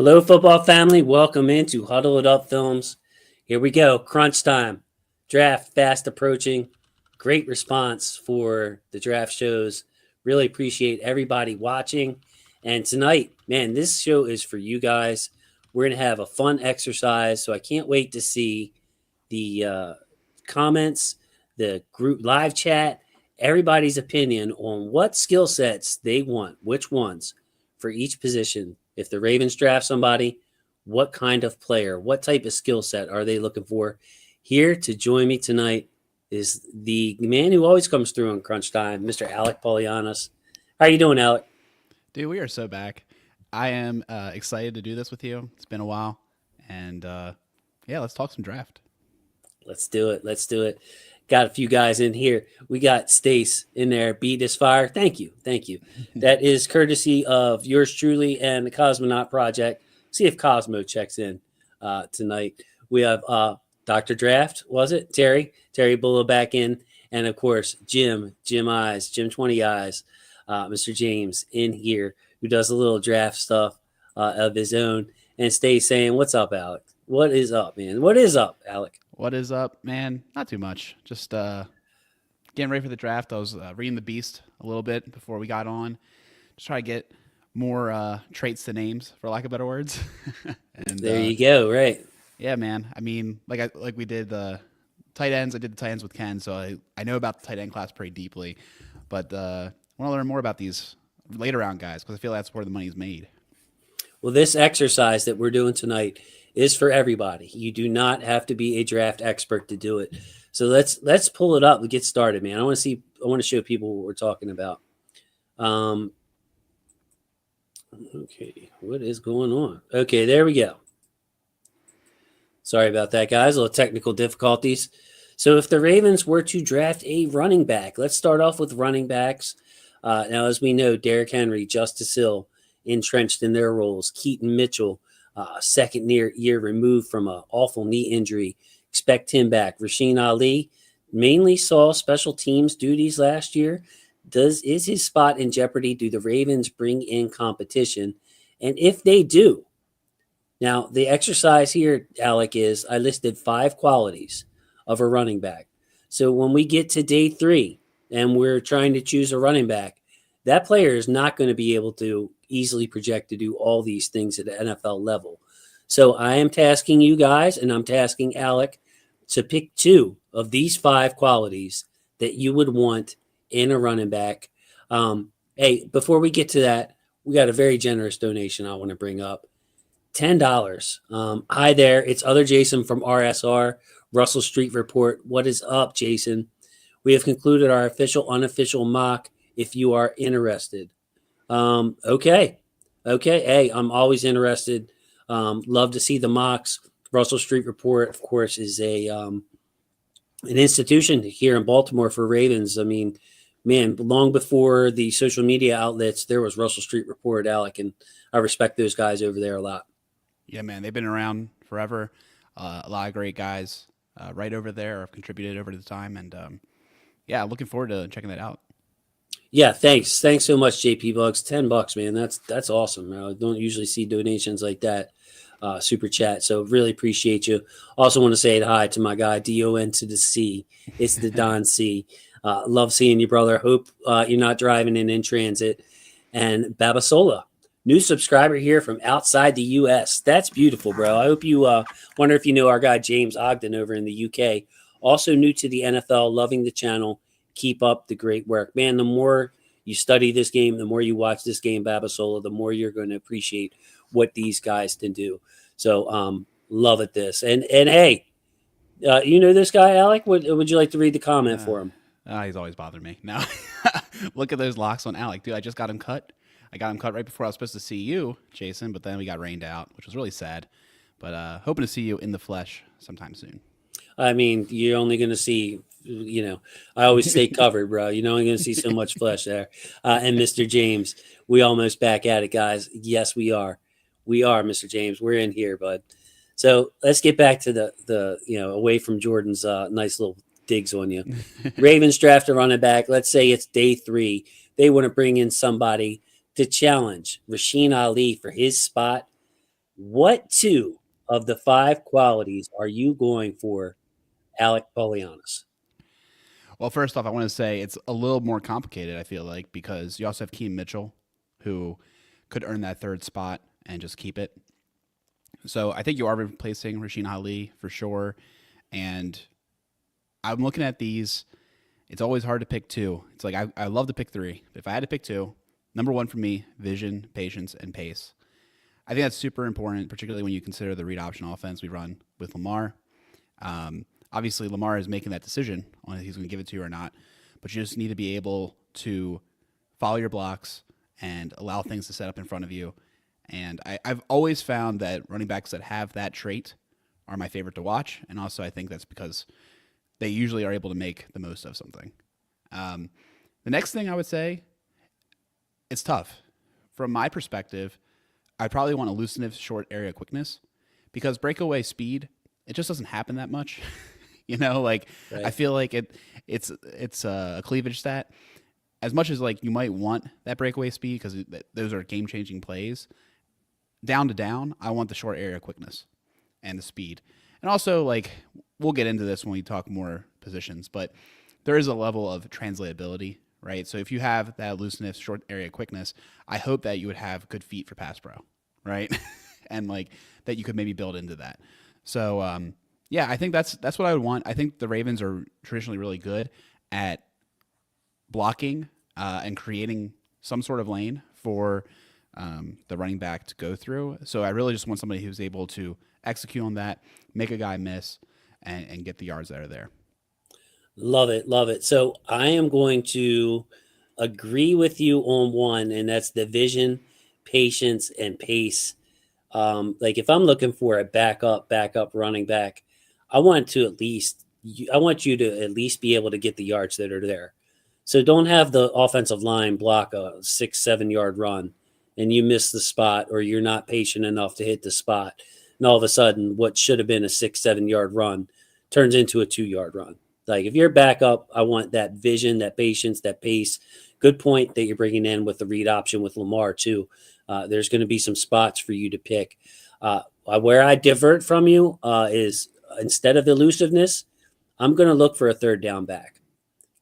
Hello, football family. Welcome into Huddle It Up Films. Here we go. Crunch time. Draft fast approaching. Great response for the draft shows. Really appreciate everybody watching. And tonight, man, this show is for you guys. We're going to have a fun exercise. So I can't wait to see the comments, the group live chat, everybody's opinion on what skill sets they want, which ones for each position. If the Ravens draft somebody, what kind of player, what type of skill set are they looking for? Here to join me tonight is the man who always comes through on Crunch Time, Mr. Alec Polianos. How are you doing, Alec? Dude, we are so back. I am excited to do this with you. It's been a while. And yeah, let's talk some draft. Let's do it. Let's do it. Got a few guys in here. We got Stace in there. Beat this fire. Thank you. Thank you. That is courtesy of yours truly and the Cosmonaut Project. See if Cosmo checks in tonight. We have Dr. Draft, was it? Terry Bullow back in. And of course, Jim Eyes, Jim 20 Eyes, Mr. James in here, who does a little draft stuff of his own. And Stace saying, what's up, Alec? What is up, man? What is up, Alec? What is up, man? Not too much. Just getting ready for the draft. I was reading the Beast a little bit before we got on. Just try to get more traits to names, for lack of better words. And there you go. Right. Yeah, man. I mean, like we did the tight ends. I did the tight ends with Ken, so I know about the tight end class pretty deeply. But I want to learn more about these later round guys because I feel that's where the money's made. Well, this exercise that we're doing tonight is for everybody. You do not have to be a draft expert to do it. So let's pull it up and get started, man. I want to show people what we're talking about. Okay, what is going on? Okay, there we go. Sorry about that, guys. A little technical difficulties. So if the Ravens were to draft a running back, let's start off with running backs. Now, as we know, Derrick Henry, Justice Hill, entrenched in their roles. Keaton Mitchell, second year removed from an awful knee injury. Expect him back. Rasheen Ali mainly saw special teams duties last year. Is his spot in jeopardy? Do the Ravens bring in competition? And if they do, now the exercise here, Alec, is I listed 5 qualities of a running back. So when we get to day 3 and we're trying to choose a running back, that player is not going to be able to easily project to do all these things at the NFL level. So I am tasking you guys, and I'm tasking Alec to pick 2 of these 5 qualities that you would want in a running back. Hey, before we get to that, we got a very generous donation I want to bring up. $10. Hi there. It's Other Jason from RSR, Russell Street Report. What is up, Jason? We have concluded our official, unofficial mock if you are interested. Okay. Hey, I'm always interested. Love to see the mocks. Russell Street Report, of course, is an institution here in Baltimore for Ravens. I mean, man, long before the social media outlets, there was Russell Street Report, Alec, and I respect those guys over there a lot. Yeah, man, they've been around forever. A lot of great guys right over there have contributed over the time, and yeah, looking forward to checking that out. Yeah, thanks so much, JP Bugs. $10, man. That's awesome. I don't usually see donations like that. Super chat. So really appreciate you. Also want to say hi to my guy DON to the C. It's the Don C. Love seeing you, brother. Hope you're not driving in transit. And Babasola, new subscriber here from outside the U.S. That's beautiful, bro. I hope you wonder if you know our guy James Ogden over in the U.K. Also new to the NFL, loving the channel. Keep up the great work. Man, the more you study this game, the more you watch this game, Babasola, the more you're going to appreciate what these guys can do. So love at this. And hey, you know this guy, Alec? Would you like to read the comment for him? He's always bothered me. Now, look at those locks on Alec. Dude, I just got him cut. I got him cut right before I was supposed to see you, Jason, but then we got rained out, which was really sad. But hoping to see you in the flesh sometime soon. I mean, you're only going to see, I always stay covered, bro. You're only going to see so much flesh there. And Mr. James, we almost back at it, guys. Yes, we are. We are, Mr. James. We're in here, bud. So let's get back to the away from Jordan's nice little digs on you. Ravens draft a running back. Let's say it's day 3. They want to bring in somebody to challenge Rasheen Ali for his spot. What two of the five qualities are you going for, Alec Polianis? Well, first off, I want to say it's a little more complicated, I feel like, because you also have Keem Mitchell, who could earn that third spot and just keep it. So I think you are replacing Rasheen Ali for sure. And I'm looking at these. It's always hard to pick two. It's like I love to pick three. But if I had to pick two, number one for me, vision, patience, and pace. I think that's super important, particularly when you consider the read option offense we run with Lamar. Obviously, Lamar is making that decision on if he's going to give it to you or not, but you just need to be able to follow your blocks and allow things to set up in front of you. And I've always found that running backs that have that trait are my favorite to watch. And also, I think that's because they usually are able to make the most of something. Um, the next thing I would say, it's tough. From my perspective, I probably want elusive short area quickness because breakaway speed, it just doesn't happen that much. Like I Right. feel like it's a cleavage stat. As much as like you might want that breakaway speed because those are game changing plays, down to down, I want the short area quickness and the speed. And also, like, we'll get into this when we talk more positions, but there is a level of translatability, right? So if you have that elusiveness, short area quickness, I hope that you would have good feet for pass pro, right? And like that you could maybe build into that. So yeah, I think that's what I would want. I think the Ravens are traditionally really good at blocking and creating some sort of lane for the running back to go through. So I really just want somebody who's able to execute on that, make a guy miss, and get the yards that are there. Love it. Love it. So I am going to agree with you on one, and that's the vision, patience, and pace. Like if I'm looking for a backup running back, I want you to at least be able to get the yards that are there. So don't have the offensive line block a 6, 7 yard run and you miss the spot or you're not patient enough to hit the spot. And all of a sudden, what should have been a 6, 7 yard run turns into a 2 yard run. Like if you're backup, I want that vision, that patience, that pace. Good point that you're bringing in with the read option with Lamar too. There's going to be some spots for you to pick. Where I divert from you is instead of elusiveness, I'm going to look for a third down back.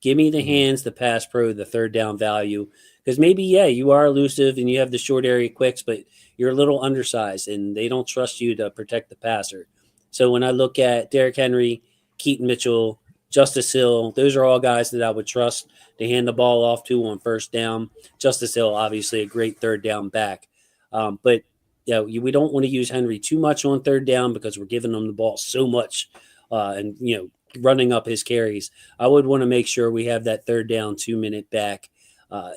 Give me the Mm-hmm. hands, the pass pro, the third down value. Because maybe, yeah, you are elusive and you have the short area quicks, but you're a little undersized and they don't trust you to protect the passer. So when I look at Derrick Henry, Keaton Mitchell, Justice Hill, those are all guys that I would trust to hand the ball off to on first down. Justice Hill, obviously, a great third down back. But we don't want to use Henry too much on third down because we're giving him the ball so much and, running up his carries. I would want to make sure we have that third down 2 minute back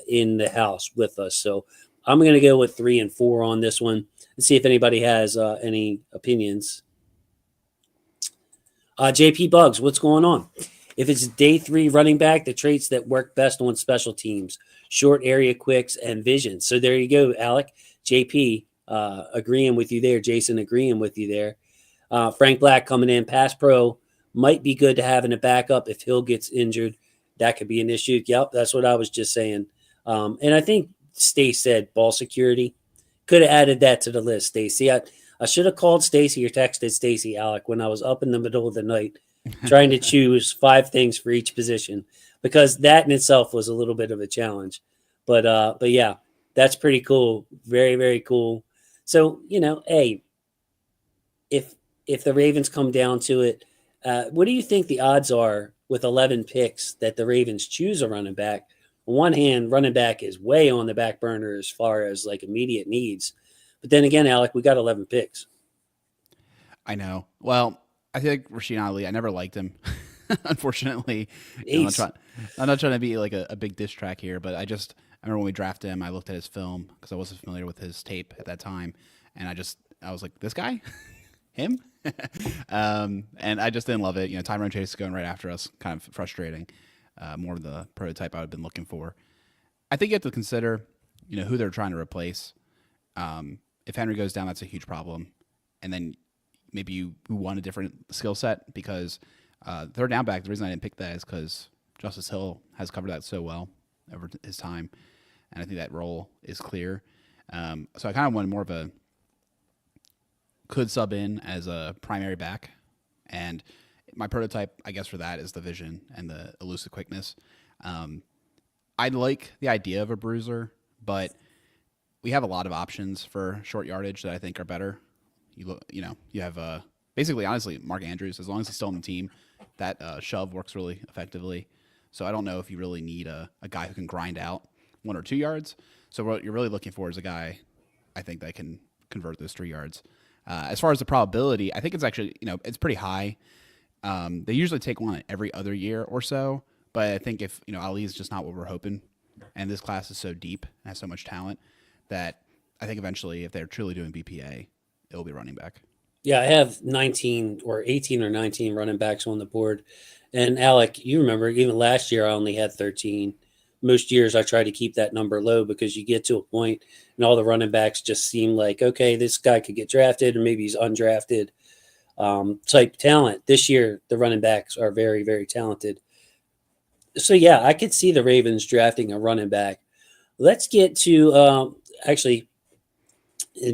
in the house with us. So I'm going to go with 3 and 4 on this one and see if anybody has any opinions. JP Bugs, what's going on? If it's day three running back, the traits that work best on special teams, short area quicks, and vision. So there you go, Alec. JP agreeing with you there. Jason agreeing with you there. Frank Black coming in, pass pro might be good to have in a backup if Hill gets injured. That could be an issue. Yep, that's what I was just saying. And I think Stace said ball security. Could have added that to the list, Stacy. I should have called Stacy or texted Stacy, Alec, when I was up in the middle of the night trying to choose 5 things for each position because that in itself was a little bit of a challenge. But yeah, that's pretty cool. Very, very cool. So, hey, if if the Ravens come down to it, what do you think the odds are with 11 picks that the Ravens choose a running back? On one hand, running back is way on the back burner as far as like immediate needs. But then again, Alec, we got 11 picks. I know. Well, I think Rasheen Ali, I never liked him. Unfortunately, I'm not Ace. trying. I'm not trying to be like a big diss track here, but I remember when we drafted him, I looked at his film because I wasn't familiar with his tape at that time, and I was like, this guy, him, and I just didn't love it. Tyrone Chase going right after us, kind of frustrating. More of the prototype I would have been looking for. I think you have to consider, who they're trying to replace. If Henry goes down, that's a huge problem, and then maybe you want a different skill set because third down back. The reason I didn't pick that is because Justice Hill has covered that so well over his time, and I think that role is clear. So I kind of wanted more of could sub in as a primary back. And my prototype, I guess, for that is the vision and the elusive quickness. I like the idea of a bruiser, but we have a lot of options for short yardage that I think are better. You have basically, honestly, Mark Andrews. As long as he's still on the team, that shove works really effectively. So I don't know if you really need a guy who can grind out 1 or 2 yards. So what you're really looking for is a guy, I think, that can convert those 3 yards. As far as the probability, I think it's actually, it's pretty high. They usually take one every other year or so, but I think if, Ali is just not what we're hoping, and this class is so deep and has so much talent that I think eventually, if they're truly doing BPA, it'll be running back. Yeah, I have 19 or 18 or 19 running backs on the board. And Alec, you remember even last year I only had 13. Most years I try to keep that number low because you get to a point and all the running backs just seem like, okay, this guy could get drafted or maybe he's undrafted type talent. This year, the running backs are very, very talented. So, yeah, I could see the Ravens drafting a running back. Let's get to actually,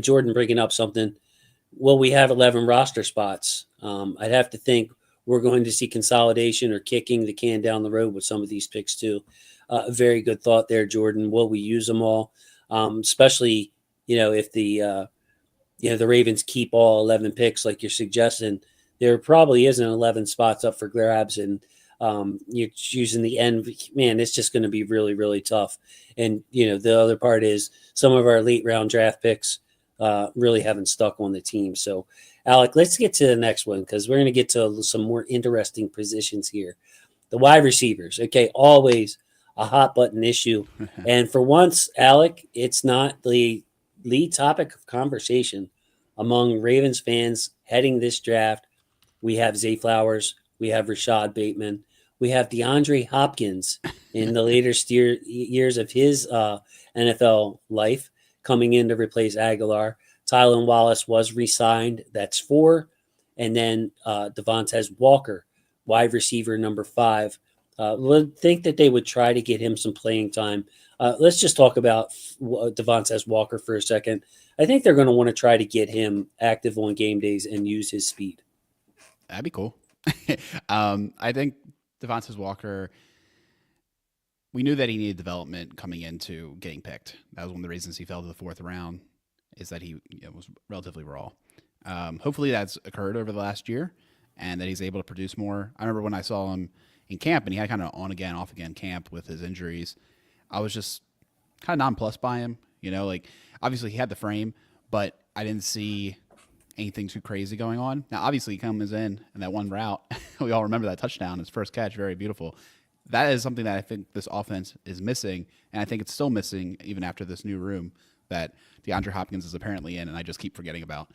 Jordan bringing up something. Well, we have 11 roster spots. I'd have to think we're going to see consolidation or kicking the can down the road with some of these picks too. Very good thought there, Jordan. Will we use them all? Especially, if the Ravens keep all 11 picks like you're suggesting, there probably isn't 11 spots up for grabs, and you're choosing the end. Man, it's just going to be really, really tough. And the other part is some of our late round draft picks really haven't stuck on the team. So, Alec, let's get to the next one because we're going to get to some more interesting positions here. The wide receivers. Okay, always a hot button issue. And for once, Alec, it's not the lead topic of conversation among Ravens fans heading this draft. We have Zay Flowers. We have Rashad Bateman. We have DeAndre Hopkins in the later years of his NFL life coming in to replace Aguilar. Tylan Wallace was re-signed. That's 4. And then Devontae Walker, wide receiver number 5. Would think that they would try to get him some playing time. Let's just talk about Devontae Walker for a second. I think they're going to want to try to get him active on game days and use his speed. That'd be cool. I think Devontae Walker, we knew that he needed development coming into getting picked. That was one of the reasons he fell to the 4th round, is that he was relatively raw. Hopefully that's occurred over the last year and that he's able to produce more. I remember when I saw him in camp and he had kind of on again, off again camp with his injuries. I was just kind of nonplussed by him. Obviously he had the frame, but I didn't see anything too crazy going on. Now, obviously he comes in and that one route, we all remember that touchdown, his first catch, very beautiful. That is something that I think this offense is missing, and I think it's still missing even after this new room that DeAndre Hopkins is apparently in, and I just keep forgetting about.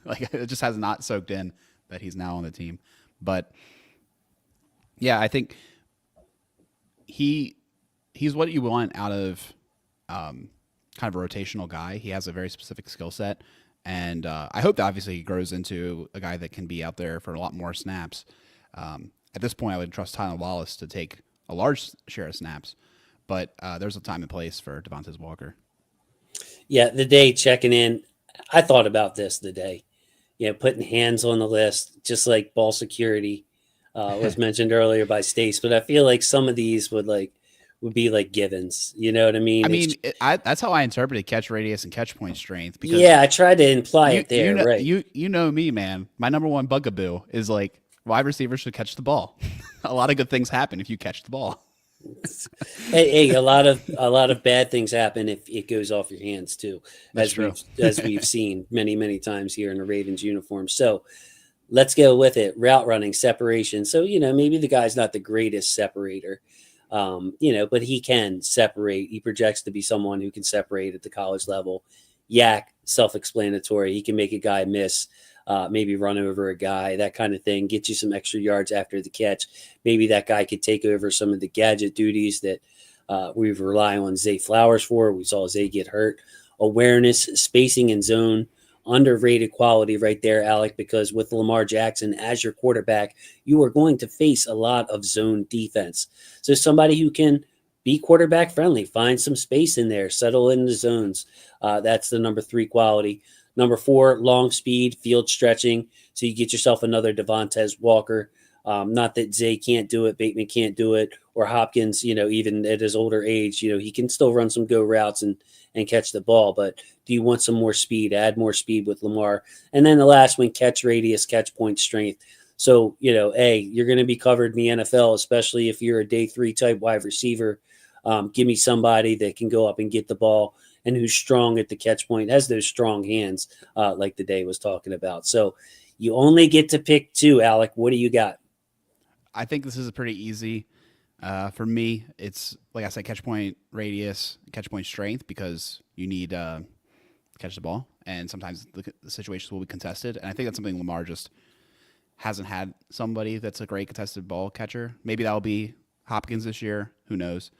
It just has not soaked in that he's now on the team. But, yeah, I think he's what you want out of kind of a rotational guy. He has a very specific skill set, and I hope that obviously he grows into a guy that can be out there for a lot more snaps. At this point, I would trust Tylan Wallace to take a large share of snaps, but there's a time and place for Devontae Walker. Yeah, the day checking in, I thought about this the day. Putting hands on the list, just like ball security was mentioned earlier by Stace. But I feel like some of these would be like givens. You know what I mean? That's how I interpreted catch radius and catch point strength. Because I tried to imply it there, right? You know me, man. My number one bugaboo is wide receivers should catch the ball. A lot of good things happen if you catch the ball. hey, a lot of bad things happen if it goes off your hands too. That's true. As we've seen many, many times here in the Ravens uniform. So let's go with it. Route running, separation. So, maybe the guy's not the greatest separator, but he can separate. He projects to be someone who can separate at the college level. Yak, self-explanatory. He can make a guy miss. Maybe run over a guy, that kind of thing, get you some extra yards after the catch. Maybe that guy could take over some of the gadget duties that we rely on Zay Flowers for. We saw Zay get hurt. Awareness, spacing, and zone, underrated quality right there, Alec, because with Lamar Jackson as your quarterback, you are going to face a lot of zone defense. So somebody who can be quarterback friendly, find some space in there, settle in the zones. That's the number 3 quality. Number 4, long speed, field stretching. So you get yourself another Devontae Walker. Not that Zay can't do it, Bateman can't do it, or Hopkins, even at his older age, he can still run some go routes and catch the ball. But do you want some more speed? Add more speed with Lamar. And then the last one, catch radius, catch point strength. So, you're going to be covered in the NFL, especially if you're a day 3 type wide receiver. Give me somebody that can go up and get the ball and who's strong at the catch point, has those strong hands, like the day was talking about. So you only get to pick 2, Alec. What do you got? I think this is pretty easy. For me, it's like I said, catch point radius, catch point strength, because you need to catch the ball, and sometimes the situations will be contested. And I think that's something Lamar just hasn't had somebody that's a great contested ball catcher. Maybe that'll be Hopkins this year. Who knows?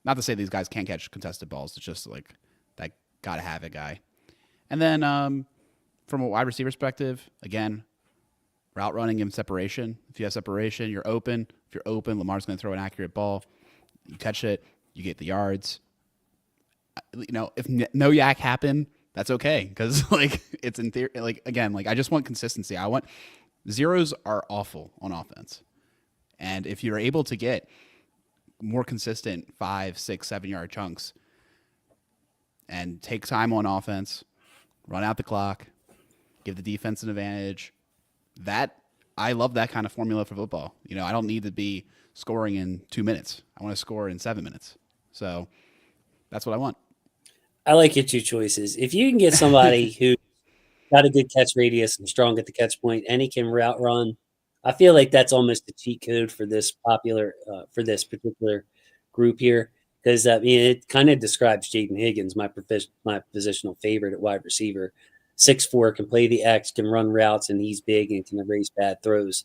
Not to say these guys can't catch contested balls. It's just like that gotta have it guy. And then from a wide receiver perspective, again, route running and separation. If you have separation, you're open. If you're open, Lamar's going to throw an accurate ball. You catch it, you get the yards. If no yak happen, that's okay, because it's in theory. Again, I just want consistency. I want zeros are awful on offense, and if you're able to get more consistent 5, 6, 7 yard chunks and take time on offense, run out the clock, give the defense an advantage. I love that kind of formula for football. I don't need to be scoring in 2 minutes. I want to score in 7 minutes. So that's what I want. I like your 2 choices. If you can get somebody who got a good catch radius and strong at the catch point, and he can route run, I feel like that's almost a cheat code for this particular group here. Because it kind of describes Jaden Higgins, my positional favorite at wide receiver. 6'4", can play the X, can run routes, and he's big and can erase bad throws.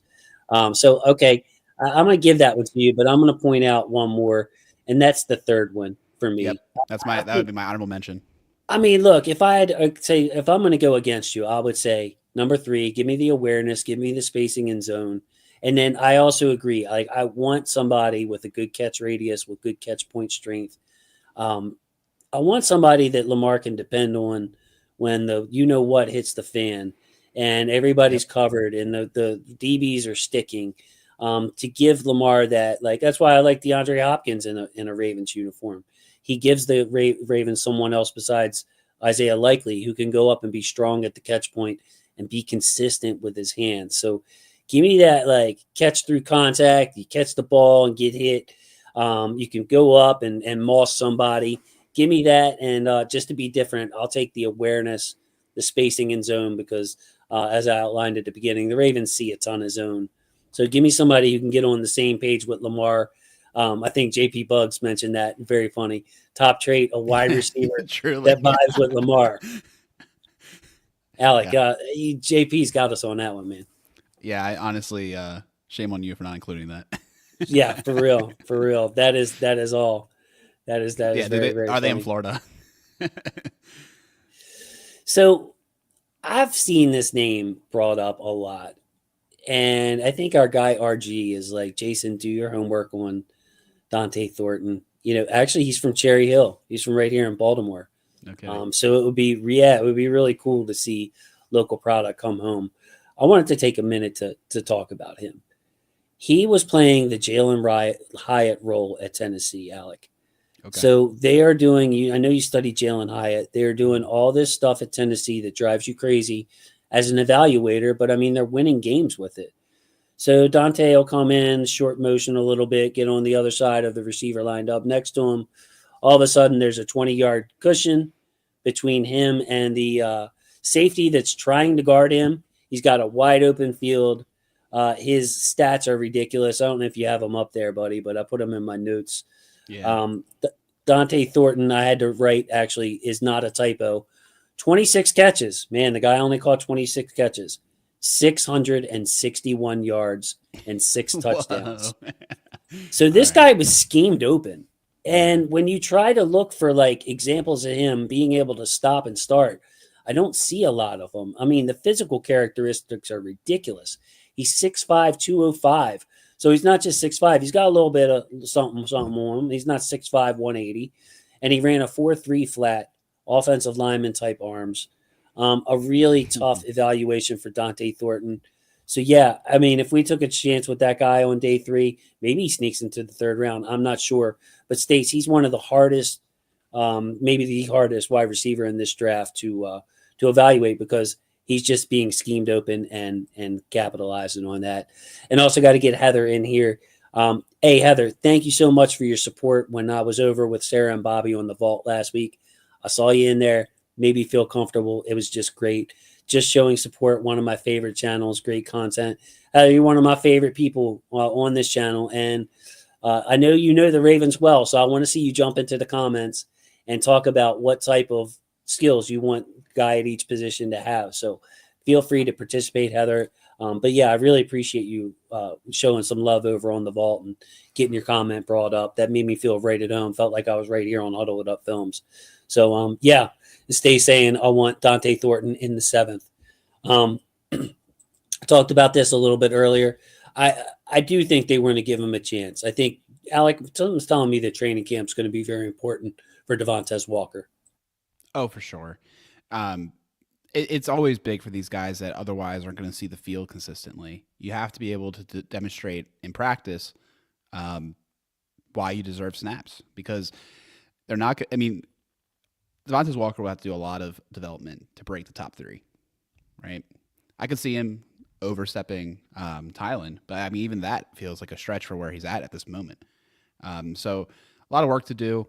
Okay, I'm going to give that one to you, but I'm going to point out one more, and that's the third one for me. Yep, that would be my honorable mention. I mean, look, if I had if I'm going to go against you, I would say number 3, give me the awareness, give me the spacing in zone. And then I also agree. I want somebody with a good catch radius, with good catch point strength. I want somebody that Lamar can depend on when the what hits the fan and everybody's covered and the DBs are sticking, to give Lamar that. That's why I like DeAndre Hopkins in a Ravens uniform. He gives the Ravens someone else besides Isaiah Likely who can go up and be strong at the catch point and be consistent with his hands. So give me that catch through contact. You catch the ball and get hit. You can go up and moss somebody. Give me that, and just to be different, I'll take the awareness, the spacing in zone, because as I outlined at the beginning, the Ravens see a ton of zone. So give me somebody who can get on the same page with Lamar. I think JP Bugs mentioned that. Very funny. Top trait, a wide receiver that vibes with Lamar. Alec, JP's got us on that one, man. Yeah, I honestly, shame on you for not including that. Yeah, for real. That is all. That is very, very are funny. They in Florida? So I've seen this name brought up a lot. And I think our guy RG is like, Jason, do your homework on Dante Thornton. Actually, he's from Cherry Hill. He's from right here in Baltimore. Okay. So it would be really cool to see local product come home. I wanted to take a minute to talk about him. He was playing the Jalen Hyatt role at Tennessee, Alec. Okay. So they are doing, I know you studied Jalen Hyatt. They're doing all this stuff at Tennessee that drives you crazy as an evaluator, but I mean, they're winning games with it. So Dante will come in, short motion a little bit, get on the other side of the receiver lined up next to him. All of a sudden, there's a 20-yard cushion between him and the safety that's trying to guard him. He's got a wide open field. His stats are ridiculous. I don't know if you have them up there, buddy, but I put them in my notes. Yeah. Dante Thornton, I had to write, actually, is not a typo. 26 catches. Man, the guy only caught 26 catches. 661 yards and 6 touchdowns. So this guy was schemed open. And when you try to look for examples of him being able to stop and start, I don't see a lot of them. I mean, the physical characteristics are ridiculous. He's 6'5", 205. So he's not just 6'5". He's got a little bit of something on him. He's not 6'5", 180. And he ran a 4.3 flat, offensive lineman type arms. A really tough evaluation for Dante Thornton. So yeah, I mean, if we took a chance with that guy on day 3, maybe he sneaks into the 3rd round. I'm not sure, but States, he's one of the hardest, maybe the hardest wide receiver in this draft to evaluate, because he's just being schemed open and capitalizing on that. And also got to get Heather in here. Hey Heather, thank you so much for your support when I was over with Sarah and Bobby on the vault last week. I saw you in there, made me feel comfortable. It was just great. Just showing support, one of my favorite channels, great content. You're one of my favorite people on this channel. And I know you know the Ravens well, so I want to see you jump into the comments and talk about what type of skills you want guy at each position to have. So feel free to participate, Heather. But yeah, I really appreciate you showing some love over on the vault and getting your comment brought up. That made me feel right at home. Felt like I was right here on Huddle It Up Films. So yeah, stay saying I want Dante Thornton in the 7th. I talked about this a little bit earlier. I do think they were going to give him a chance. I think Alec, someone's telling me that training camp is going to be very important for Devontae Walker. Oh, for sure. It's always big for these guys that otherwise aren't going to see the field consistently. You have to be able to demonstrate in practice why you deserve snaps, because they're not. I mean, Devontae Walker will have to do a lot of development to break the top 3, right? I could see him overstepping Tylen, but I mean, even that feels like a stretch for where he's at this moment. So a lot of work to do.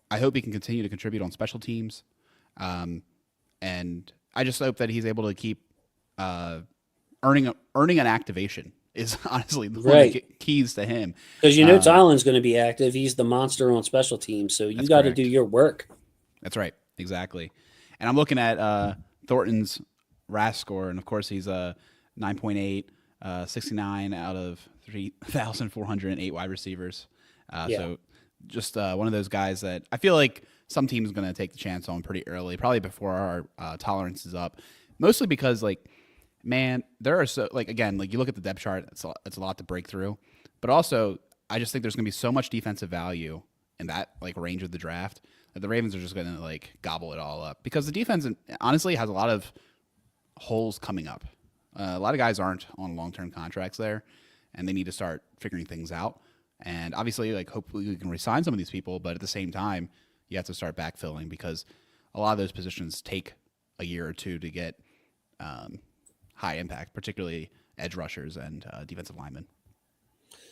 I hope he can continue to contribute on special teams. And I just hope that he's able to keep earning an activation is honestly one of the keys to him. Because Tylen's going to be active. He's the monster on special teams, so you got to do your work. That's right. Exactly. And I'm looking at Thornton's RAS score, and of course he's a 9.8, 69 out of 3,408 wide receivers. So just one of those guys that I feel like some team's going to take the chance on pretty early, probably before our tolerance is up. Mostly because, like, man, there are so, like, again, like you look at the depth chart, it's a lot to break through. But also, I just think there's going to be so much defensive value in that, like, range of the draft that the Ravens are just going to, like, gobble it all up. Because the defense, honestly, has a lot of holes coming up. A lot of guys aren't on long-term contracts there, and they need to start figuring things out. And obviously, like, hopefully we can re-sign some of these people, but at the same time, you have to start backfilling because a lot of those positions take a year or two to get high impact, particularly edge rushers and defensive linemen.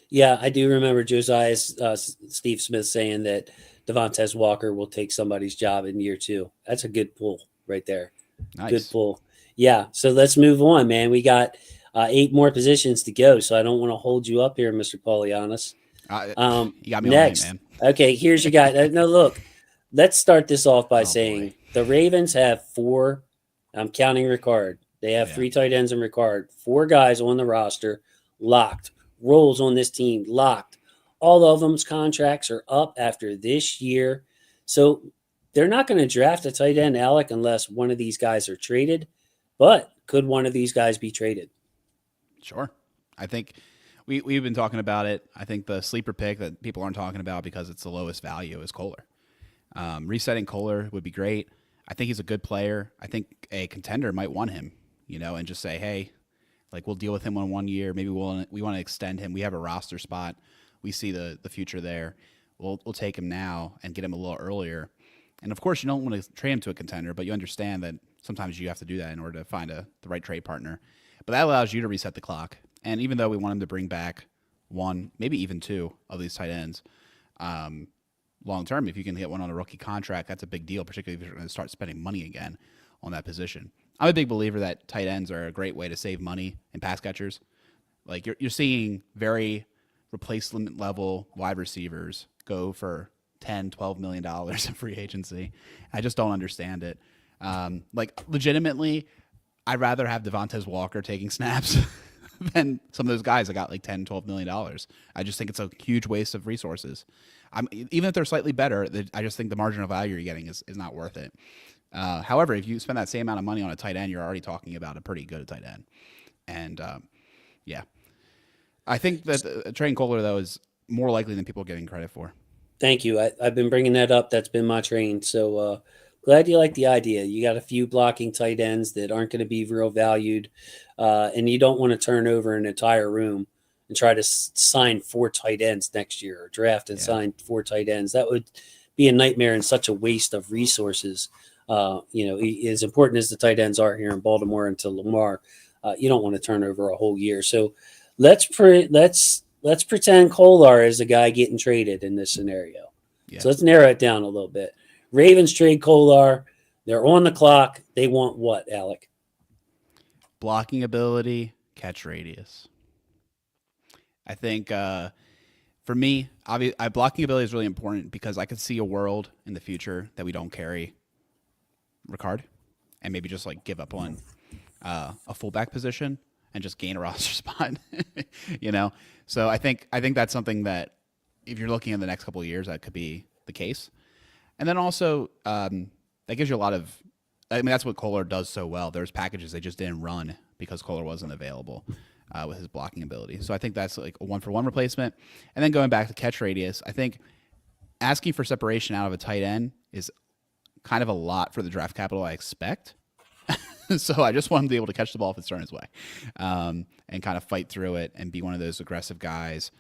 Yeah, I do remember Josiah Steve Smith saying that Devontae Walker will take somebody's job in year 2. That's a good pull right there. Nice. Good pull. Yeah, so let's move on, man. We got 8 more positions to go, so I don't want to hold you up here, Mr. Polianis. You got me next. On it, man. Okay, here's your guy. No, look, let's start this off by saying the Ravens have 4. I'm counting Ricard. They have 3 tight ends in Ricard. 4 guys on the roster locked. Roles on this team locked. All of them's contracts are up after this year. So they're not going to draft a tight end, Alec, unless one of these guys are traded. But could one of these guys be traded? Sure. I think we've been talking about it. I think the sleeper pick that people aren't talking about because it's the lowest value is Kohler. Resetting Kohler would be great. I think he's a good player. I think a contender might want him, and just say, hey, like, we'll deal with him on 1 year. Maybe we want to extend him. We have a roster spot. We see the future there. We'll take him now and get him a little earlier. And of course, you don't want to trade him to a contender, but you understand that sometimes you have to do that in order to find the right trade partner. But that allows you to reset the clock. And even though we want him to bring back 1, maybe even 2 of these tight ends, long term, if you can get one on a rookie contract, that's a big deal, particularly if you're going to start spending money again on that position. I'm a big believer that tight ends are a great way to save money in pass catchers. Like, you're seeing very replacement level wide receivers go for $10, $12 million in free agency. I just don't understand it. Like, legitimately, I'd rather have Devontae Walker taking snaps than some of those guys that got like $10, $12 million. I just think it's a huge waste of resources. Even if they're slightly better, I just think the marginal value you're getting is not worth it. However, if you spend that same amount of money on a tight end, you're already talking about a pretty good tight end. And I think that trading Kohler, though, is more likely than people are giving credit for. Thank you. I've been bringing that up. That's been my train. So Glad you like the idea. You got a few blocking tight ends that aren't going to be real valued, and you don't want to turn over an entire room and try to sign 4 tight ends next year, or draft and Yeah. sign 4 tight ends. That would be a nightmare and such a waste of resources. As important as the tight ends are here in Baltimore until Lamar, you don't want to turn over a whole year. So let's pretend Kolar is the guy getting traded in this scenario. Yeah. So let's narrow it down a little bit. Ravens trade Kolar. They're on the clock. They want what, Alec? Blocking ability, catch radius. I think for me, obviously, blocking ability is really important because I could see a world in the future that we don't carry Ricard and maybe just like give up on a fullback position and just gain a roster spot. So I think that's something that if you're looking in the next couple of years, that could be the case. And then also that gives you a lot of. I mean, that's what Kolar does so well. There's packages they just didn't run because Kolar wasn't available with his blocking ability. So I think that's like a 1-for-1 replacement. And then going back to catch radius, I think asking for separation out of a tight end is kind of a lot for the draft capital I expect. So I just want him to be able to catch the ball if it's thrown his way, and kind of fight through it and be one of those aggressive guys.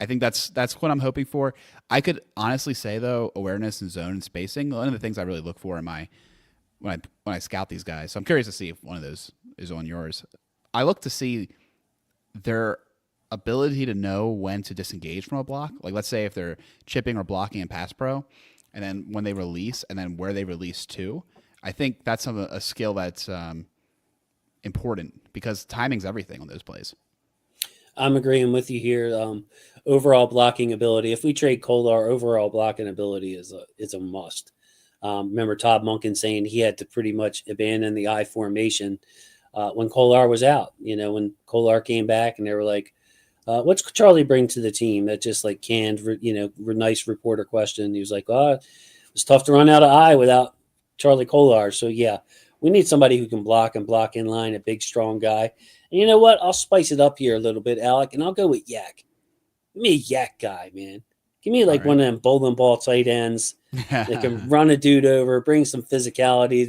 I think that's what I'm hoping for. I could honestly say though, awareness and zone and spacing, one of the things I really look for in my when I scout these guys. So I'm curious to see if one of those is on yours. I look to see their ability to know when to disengage from a block. Like let's say if they're chipping or blocking in pass pro, and then when they release, and then where they release to. I think that's a skill that's important because timing's everything on those plays. I'm agreeing with you here. Overall blocking ability. If we trade Kolar, overall blocking ability is a must. Remember Todd Monken saying he had to pretty much abandon the I formation when Kolar was out. When Kolar came back and they were like, "What's Charlie bring to the team?" That just like canned, nice reporter question. He was like, "Oh, it was tough to run out of I without Charlie Kolar." So yeah, we need somebody who can block and block in line, a big, strong guy. And you know what? I'll spice it up here a little bit, Alec, and I'll go with Yak. Give me a Yak guy, man. Give me like one of them bowling ball tight ends that can run a dude over, bring some physicality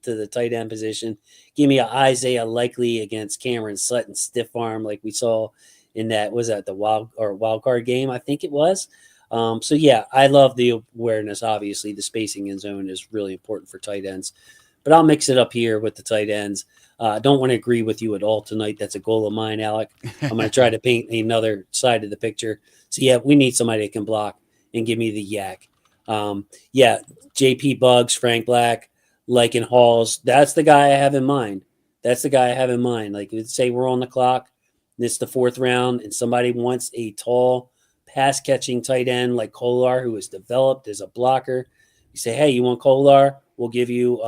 to the tight end position. Give me an Isaiah Likely against Cameron Sutton stiff arm like we saw in the wild card game, I think it was. So yeah, I love the awareness. Obviously, the spacing in zone is really important for tight ends, but I'll mix it up here with the tight ends. I don't want to agree with you at all tonight. That's a goal of mine, Alec. I'm going to try to paint another side of the picture. So yeah, we need somebody that can block and give me the Yak. Yeah, JP Bugs, Frank Black, Lycan Halls. That's the guy I have in mind. Like, let's say we're on the clock. And it's the 4th round, and somebody wants a tall, pass-catching tight end like Kolar, who is developed as a blocker. You say, "Hey, you want Kolar? We'll give you,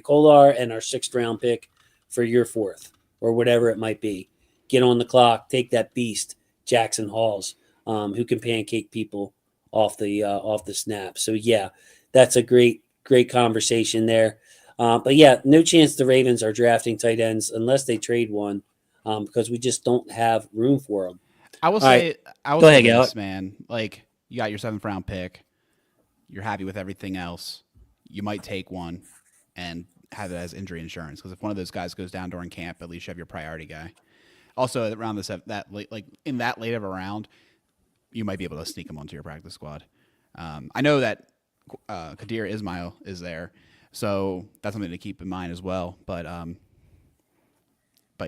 Kolar and our 6th round pick for your 4th, or whatever it might be. Get on the clock, take that beast, Jackson Halls, who can pancake people off the snap." So yeah, that's a great conversation there. But yeah, no chance the Ravens are drafting tight ends unless they trade one, because we just don't have room for them. I will say this, man. Like, you got your 7th round pick. You're happy with everything else. You might take one and have it as injury insurance, because if one of those guys goes down during camp, at least you have your priority guy. Also, around that late, like in that late of a round, you might be able to sneak him onto your practice squad. I know that Kadir Ismail is there, so that's something to keep in mind as well. But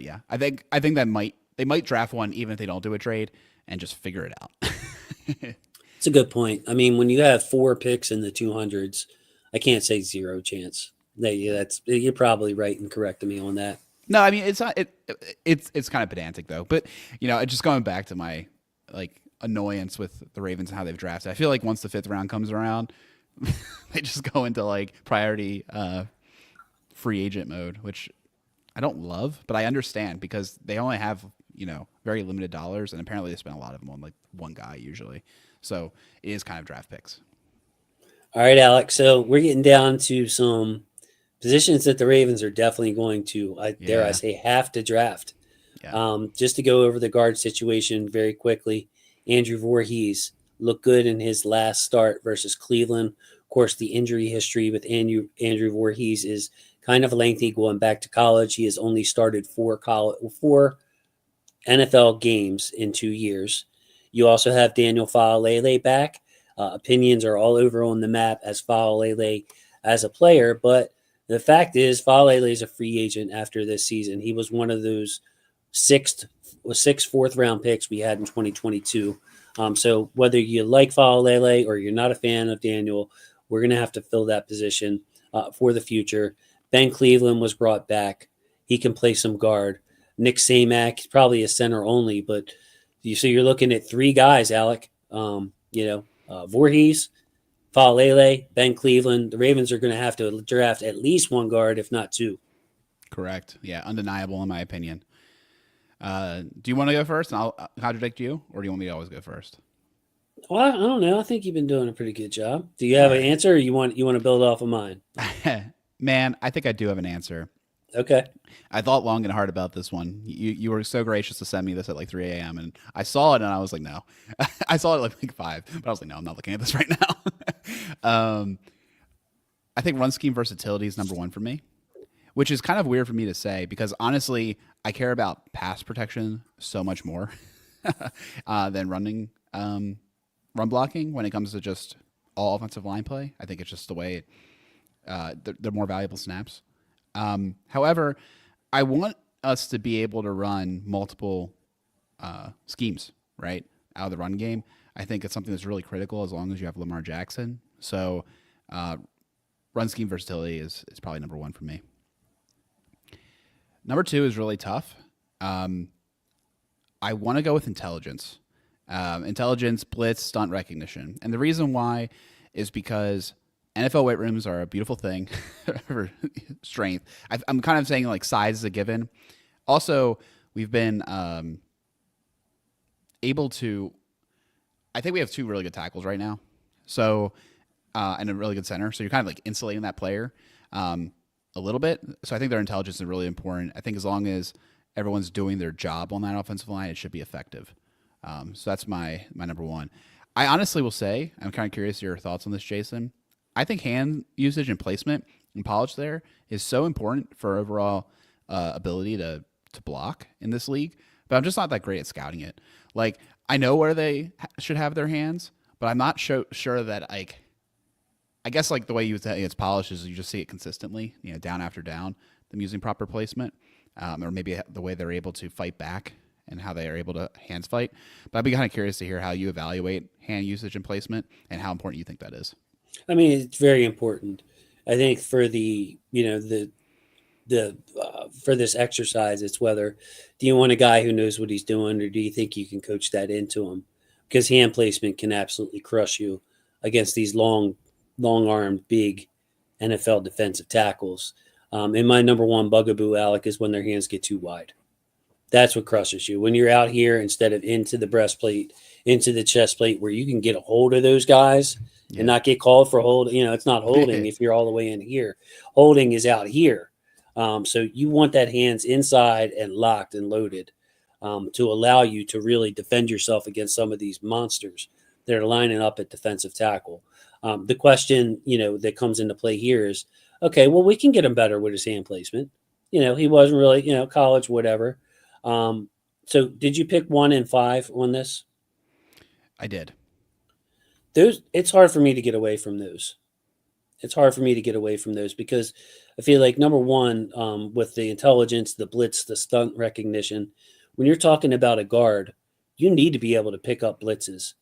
yeah, I think that they might draft one even if they don't do a trade and just figure it out. It's a good point. I mean, when you have 4 picks in the 200s, I can't say zero chance. You're probably right in correcting me on that. No, I mean it's not. It's kind of pedantic though. But just going back to my annoyance with the Ravens and how they've drafted. I feel like once the 5th round comes around, they just go into like priority free agent mode, which I don't love, but I understand because they only have very limited dollars, and apparently they spend a lot of them on like one guy usually. So it is kind of draft picks. All right, Alex. So we're getting down to some positions that the Ravens are definitely going to, dare I say, have to draft. Yeah. Just to go over the guard situation very quickly, Andrew Voorhees, looked good in his last start versus Cleveland. Of course, the injury history with Andrew Voorhees is kind of lengthy going back to college. He has only started four NFL games in 2 years. You also have Daniel Faalele back. Opinions are all over on the map as Faalele as a player, but the fact is Faalele is a free agent after this season. He was one of those six fourth-round picks we had in 2022. So whether you like Faalele or you're not a fan of Daniel, we're going to have to fill that position for the future. Ben Cleveland was brought back. He can play some guard. Nick Samak, probably a center only, but so you're looking at three guys, Alec. Voorhees, Faalele, Ben Cleveland. The Ravens are going to have to draft at least one guard, if not two. Correct. Yeah, undeniable in my opinion. Do you want to go first, and I'll contradict you, or do you want me to always go first? Well, I don't know. I think you've been doing a pretty good job. Do you have an answer, or you want to build off of mine? Man, I think I do have an answer. Okay. I thought long and hard about this one. You were so gracious to send me this at like 3 a.m. and I saw it and I was like, no. I saw it at like 5, but I was like, no, I'm not looking at this right now. I think run scheme versatility is number one for me, which is kind of weird for me to say because honestly, I care about pass protection so much more than run blocking when it comes to just all offensive line play. I think it's just the way they're more valuable snaps. However, I want us to be able to run multiple schemes, right, out of the run game. I think it's something that's really critical as long as you have Lamar Jackson. So run scheme versatility is probably number one for me. Number two is really tough. I want to go with intelligence. Intelligence, blitz, stunt recognition. And the reason why is because NFL weight rooms are a beautiful thing for strength. I'm kind of saying like size is a given. Also, we've been able to. I think we have two really good tackles right now, so and a really good center. So you're kind of like insulating that player a little bit. So I think their intelligence is really important. I think as long as everyone's doing their job on that offensive line, it should be effective. So that's my number one. I honestly will say, I'm kind of curious your thoughts on this, Jason. I think hand usage and placement and polish there is so important for overall ability to block in this league. But I'm just not that great at scouting it. Like I know where they should have their hands, but I'm not sure that like. I guess like the way you say it's polished is you just see it consistently, down after down. Them using proper placement, or maybe the way they're able to fight back and how they are able to hands fight. But I'd be kind of curious to hear how you evaluate hand usage and placement and how important you think that is. I mean, it's very important. I think for for this exercise, it's whether do you want a guy who knows what he's doing, or do you think you can coach that into him? Because hand placement can absolutely crush you against these long-armed, big NFL defensive tackles. And my number one bugaboo, Alec, is when their hands get too wide. That's what crushes you. When you're out here instead of into the breastplate, into the chest plate, where you can get a hold of those guys and not get called for hold. It's not holding if you're all the way in here. Holding is out here. So you want that hands inside and locked and loaded to allow you to really defend yourself against some of these monsters that are lining up at defensive tackle. The question, that comes into play here is, okay, well, we can get him better with his hand placement. He wasn't really, college, whatever. So did you pick 1 and 5 on this? I did. It's hard for me to get away from those. It's hard for me to get away from those because I feel like number one, with the intelligence, the blitz, the stunt recognition, when you're talking about a guard, you need to be able to pick up blitzes.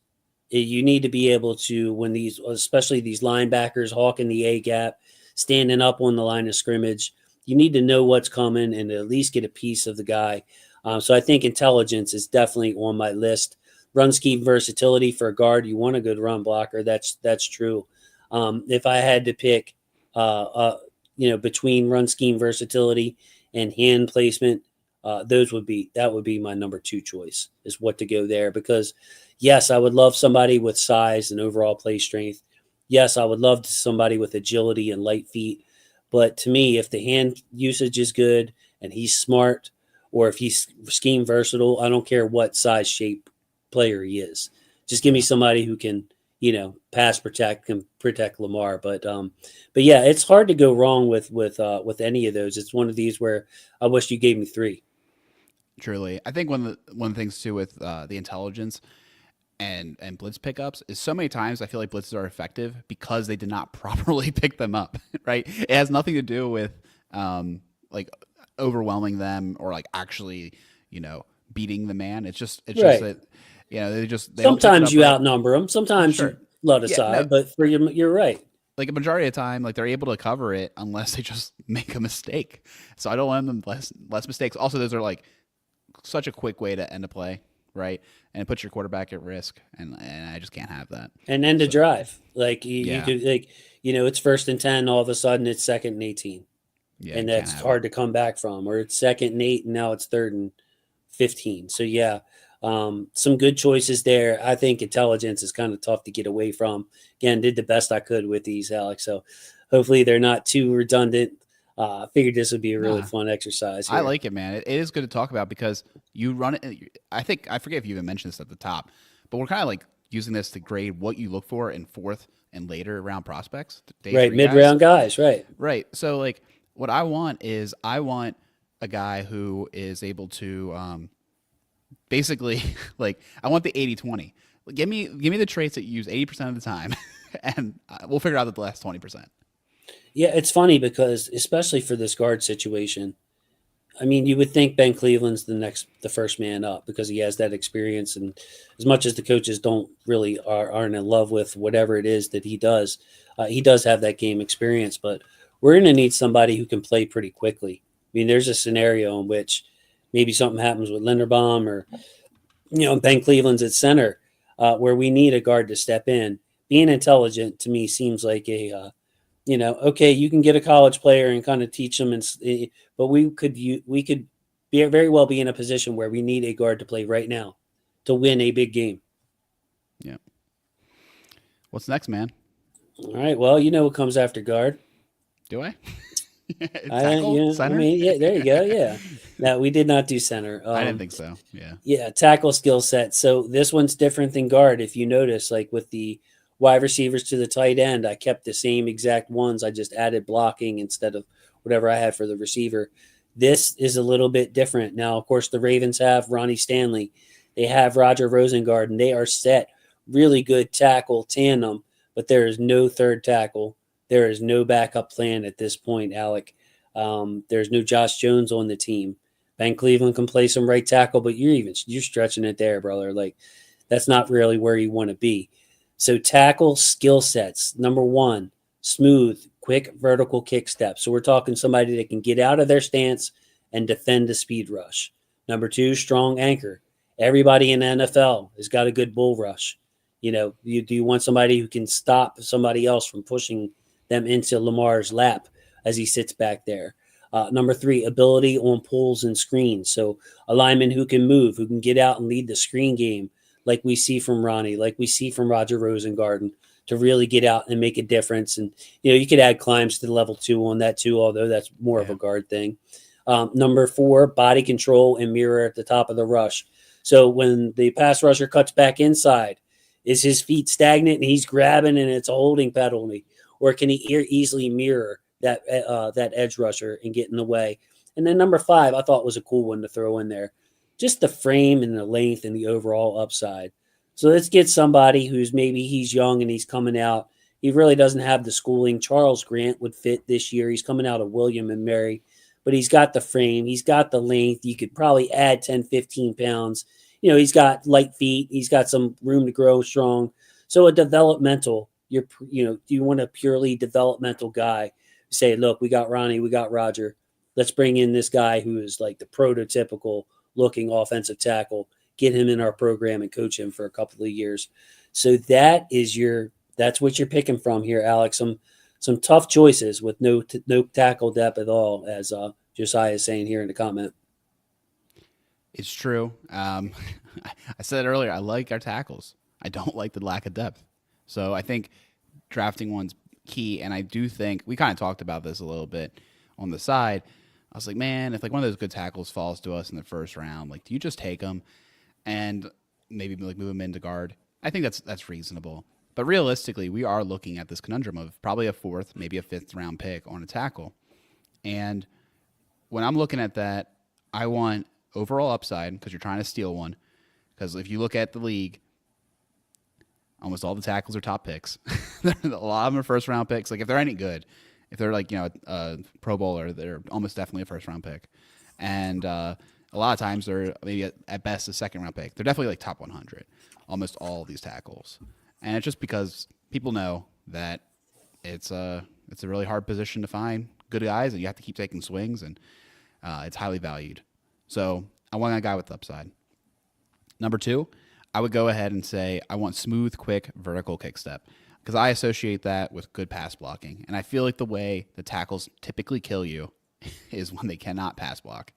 You need to be able to, especially these linebackers hawking the A gap, standing up on the line of scrimmage, you need to know what's coming and at least get a piece of the guy. So I think intelligence is definitely on my list. Run scheme versatility for a guard, you want a good run blocker. That's true. If I had to pick, between run scheme versatility and hand placement, that would be my number 2 choice is what to go there. Because yes, I would love somebody with size and overall play strength. Yes, I would love somebody with agility and light feet. But to me, if the hand usage is good and he's smart, or if he's scheme versatile, I don't care what size, shape player he is. Just give me somebody who can, pass protect, can protect Lamar. But yeah, it's hard to go wrong with any of those. It's one of these where I wish you gave me three. Truly, I think one of the things too with the intelligence and blitz pickups is so many times I feel like blitzes are effective because they did not properly pick them up. Right? It has nothing to do with like overwhelming them or like actually beating the man. It's just Right. that they don't pick it Sometimes up you right. outnumber them. Sometimes Sure. you let Yeah. No. aside. But you're right. Like a majority of the time, like they're able to cover it unless they just make a mistake. So I don't want them less mistakes. Also, those are like such a quick way to end a play, right? And it puts your quarterback at risk, and I just can't have that. And end a So drive. Like you yeah, could like, it's 1st and 10. All of a sudden, it's 2nd and 18, yeah, and you can't that's have it. hard to come back from. Or it's 2nd and 8, and now it's 3rd and 15. So yeah, some good choices there. I think intelligence is kind of tough to get away from. Again, did the best I could with these, Alex. So hopefully they're not too redundant. I figured this would be a really Nah, fun exercise I here. like it, man. It is good to talk about because you run it. I think I forget if you even mentioned this at the top, but we're kind of like using this to grade what you look for in fourth and later round prospects, day Right, three guys. mid-round guys. Right. Right. So like what I want is I want a guy who is able to basically like I want the 80-20. Give me the traits that you use 80% of the time and we'll figure out the last 20%. Yeah, it's funny because especially for this guard situation, I mean, you would think Ben Cleveland's the first man up because he has that experience, and as much as the coaches don't really aren't in love with whatever it is that he does have that game experience. But we're going to need somebody who can play pretty quickly. I mean, there's a scenario in which maybe something happens with Linderbaum or Ben Cleveland's at center, where we need a guard to step in. Being intelligent to me seems like okay, you can get a college player and kind of teach them, but we could be very well be in a position where we need a guard to play right now to win a big game. Yeah. What's next, man? All right, well, you know what comes after guard. Do I? Yeah, Tackle? I Center? mean, yeah, there you go. Yeah, no, we did not do center. I didn't think so. Yeah. Yeah, tackle skill set. So this one's different than guard. If you notice, like with the wide receivers to the tight end, I kept the same exact ones. I just added blocking instead of whatever I had for the receiver. This is a little bit different. Now, of course, the Ravens have Ronnie Stanley. They have Roger Rosengard, and they are set. Really good tackle tandem, but there is no third tackle. There is no backup plan at this point, Alec. There's no Josh Jones on the team. Ben Cleveland can play some right tackle, but you're stretching it there, brother. Like that's not really where you want to be. So tackle skill sets. Number one, smooth, quick vertical kick steps. So we're talking somebody that can get out of their stance and defend the speed rush. Number two, strong anchor. Everybody in the NFL has got a good bull rush. Do you want somebody who can stop somebody else from pushing them into Lamar's lap as he sits back there? Number three, ability on pulls and screens. So a lineman who can move, who can get out and lead the screen game, like we see from Ronnie, like we see from Roger Rosengarten, to really get out and make a difference. And you could add climbs to the level 2 on that too, although that's more of a guard thing. Number four, body control and mirror at the top of the rush. So when the pass rusher cuts back inside, is his feet stagnant and he's grabbing and it's a holding penalty, or can he easily mirror that edge rusher and get in the way? And then number five, I thought was a cool one to throw in there, just the frame and the length and the overall upside. So let's get somebody who's maybe he's young and he's coming out. He really doesn't have the schooling. Charles Grant would fit this year. He's coming out of William and Mary, but he's got the frame. He's got the length. You could probably add 10, 15 pounds. He's got light feet. He's got some room to grow strong. So a developmental, do you want a purely developmental guy? Say, look, we got Ronnie, we got Roger. Let's bring in this guy who is like the prototypical looking offensive tackle, get him in our program and coach him for a couple of years. So that's what you're picking from here, Alex. Some tough choices with no tackle depth at all, as Josiah is saying here in the comment. It's true. I said it earlier, I like our tackles. I don't like the lack of depth. So I think drafting one's key, and I do think we kind of talked about this a little bit on the side. I was like, man, if like one of those good tackles falls to us in the first round, like, do you just take them and maybe like move them into guard? I think that's reasonable. But realistically, we are looking at this conundrum of probably a fourth, maybe a fifth round pick on a tackle. And when I'm looking at that, I want overall upside because you're trying to steal one. Because if you look at the league, almost all the tackles are top picks. A lot of them are first round picks. Like if they're any good, if they're like a Pro Bowler, they're almost definitely a first round pick. And a lot of times they're maybe at best a second round pick. They're definitely like top 100. Almost all of these tackles, and it's just because people know that it's a really hard position to find good guys, and you have to keep taking swings, and it's highly valued. So I want a guy with upside. Number two, I would go ahead and say I want smooth, quick, vertical kick step because I associate that with good pass blocking. And I feel like the way the tackles typically kill you is when they cannot pass block.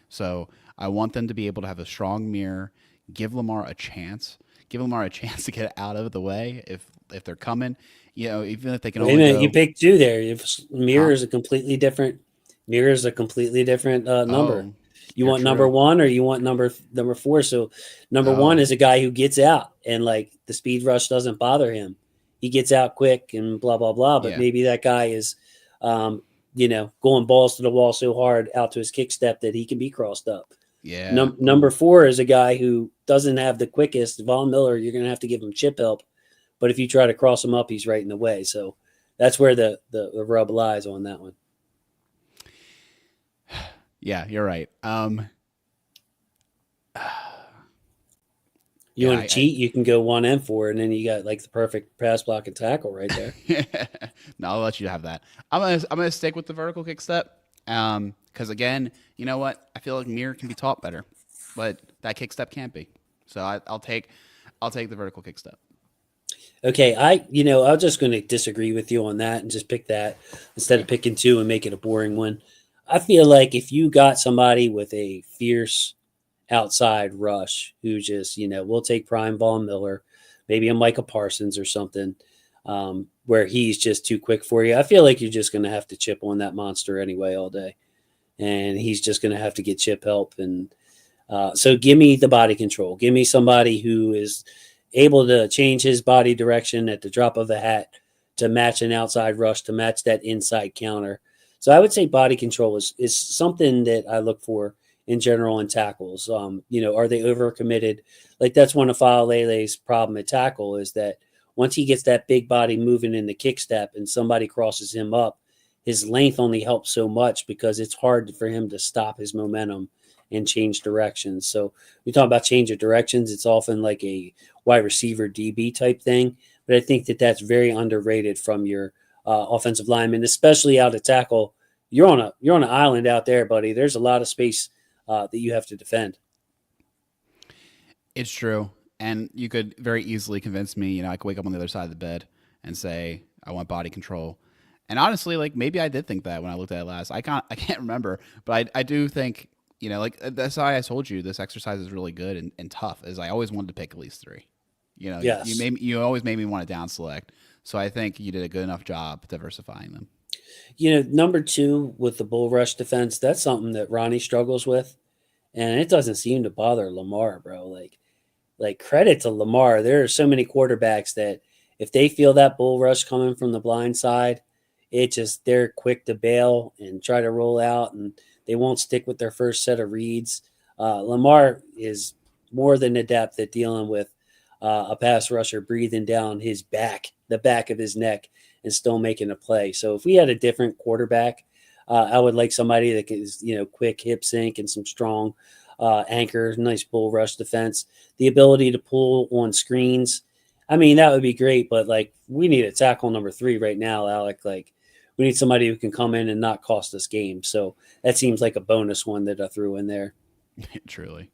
So I want them to be able to have a strong mirror, give Lamar a chance to get out of the way if they're coming. Even if they can Wait a only minute, go, you picked two there. If mirror huh? is a completely different number. Oh, You you're want number true. one or you want number four? So number one Oh, is a guy who gets out and like the speed rush doesn't bother him. He gets out quick and blah blah blah. But yeah, maybe that guy is, going balls to the wall so hard out to his kick step that he can be crossed up. yeah. Number Ooh, four is a guy who doesn't have the quickest. Von Miller, you're going to have to give him chip help, but if you try to cross him up, he's right in the way. So that's where the rub lies on that one. yeah. You're right. You Yeah. want to cheat, you can go 1 and 4, and then you got like the perfect pass block and tackle right there. No, I'll let you have that. I'm gonna stick with the vertical kick step. Because again, you know what? I feel like mirror can be taught better, but that kick step can't be. So I'll take the vertical kick step. Okay, I'm just going to disagree with you on that and just pick that instead Okay. of picking two and make it a boring one. I feel like if you got somebody with a fierce outside rush who just, we'll take Prime Von Miller, maybe a Micah Parsons or something, where he's just too quick for you. I feel like you're just going to have to chip on that monster anyway all day, and he's just going to have to get chip help. And so give me the body control. Give me somebody who is able to change his body direction at the drop of a hat to match an outside rush, to match that inside counter. So I would say body control is something that I look for in general in tackles. Are they overcommitted? Like that's one of Lele's problem at tackle is that once he gets that big body moving in the kick step and somebody crosses him up, his length only helps so much because it's hard for him to stop his momentum and change directions. So we talk about change of directions. It's often like a wide receiver DB type thing, but I think that that's very underrated from your offensive lineman, especially out of tackle. You're on an island out there, buddy. There's a lot of space that you have to defend. It's true. And you could very easily convince me, I could wake up on the other side of the bed and say, I want body control. And honestly, like maybe I did think that when I looked at it last. I can't remember, but I do think, like that's why I told you this exercise is really good and tough, is I always wanted to pick at least three. Yes. You always made me want to down select. So I think you did a good enough job diversifying them. Number two with the bull rush defense, that's something that Ronnie struggles with. And it doesn't seem to bother Lamar, bro. Like credit to Lamar. There are so many quarterbacks that if they feel that bull rush coming from the blind side, they're quick to bail and try to roll out, and they won't stick with their first set of reads. Lamar is more than adept at dealing with a pass rusher breathing down his back, the back of his neck, and still making a play. So if we had a different quarterback, I would like somebody that is quick hip sync and some strong anchor, nice bull rush defense, the ability to pull on screens. I mean, that would be great, but like we need a tackle number 3 right now, Alec. Like we need somebody who can come in and not cost us games. So that seems like a bonus one that I threw in there. Truly.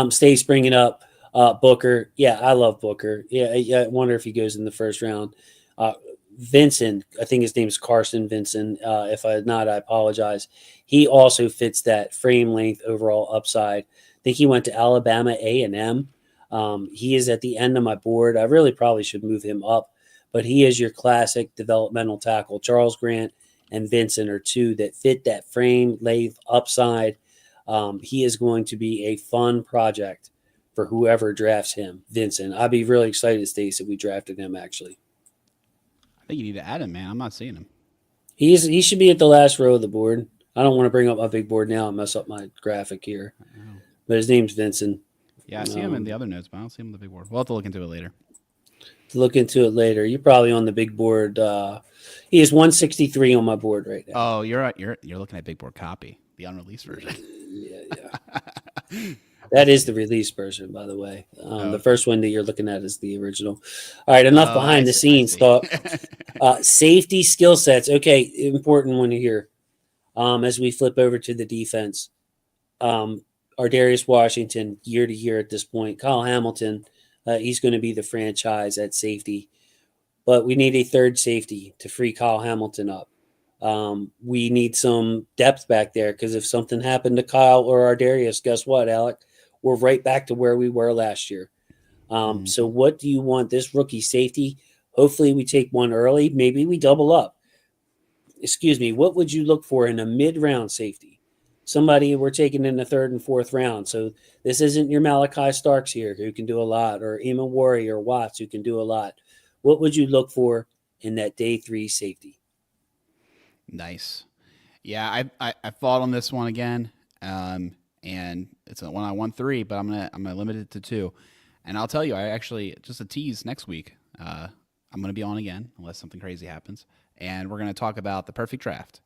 Stace bringing up Booker. Yeah, I love Booker. Yeah, I wonder if he goes in the first round. Uh, Vincent, I think his name is Carson Vincent. If I not, I apologize. He also fits that frame length overall upside. I think he went to Alabama A&M. He is at the end of my board. I really probably should move him up, but he is your classic developmental tackle. Charles Grant and Vincent are two that fit that frame length upside. He is going to be a fun project for whoever drafts him, Vincent. I'd be really excited, Stace, if we drafted him, actually. I think you need to add him, man. I'm not seeing him. He should be at the last row of the board. I don't want to bring up my big board now and mess up my graphic here. Oh. But his name's Vincent. Yeah, I see him in the other notes, but I don't see him on the big board. We'll have to look into it later. To look into it later. You're probably on the big board. He is 163 on my board right now. Oh, you're looking at big board copy, the unreleased version. Yeah. That is the release version, by the way. The first one that you're looking at is the original. All right, enough behind the scenes talk. Safety skill sets. Okay, important one here. As we flip over to the defense, Ardarius Washington, year to year at this point. Kyle Hamilton, he's going to be the franchise at safety. But we need a third safety to free Kyle Hamilton up. We need some depth back there because if something happened to Kyle or Ardarius, guess what, Alec? We're right back to where we were last year. So what do you want this rookie safety? Hopefully we take one early. Maybe we double up. Excuse me. What would you look for in a mid-round safety? Somebody we're taking in the third and fourth round. So this isn't your Malachi Starks here who can do a lot, or Eamon Worry or Watts who can do a lot. What would you look for in that day 3 safety? Nice. Yeah, I fought on this one again. And it's a 1-on-1-3, but I'm gonna limit it to 2. And I'll tell you, I actually just a tease next week. I'm gonna be on again unless something crazy happens, and we're gonna talk about the perfect draft.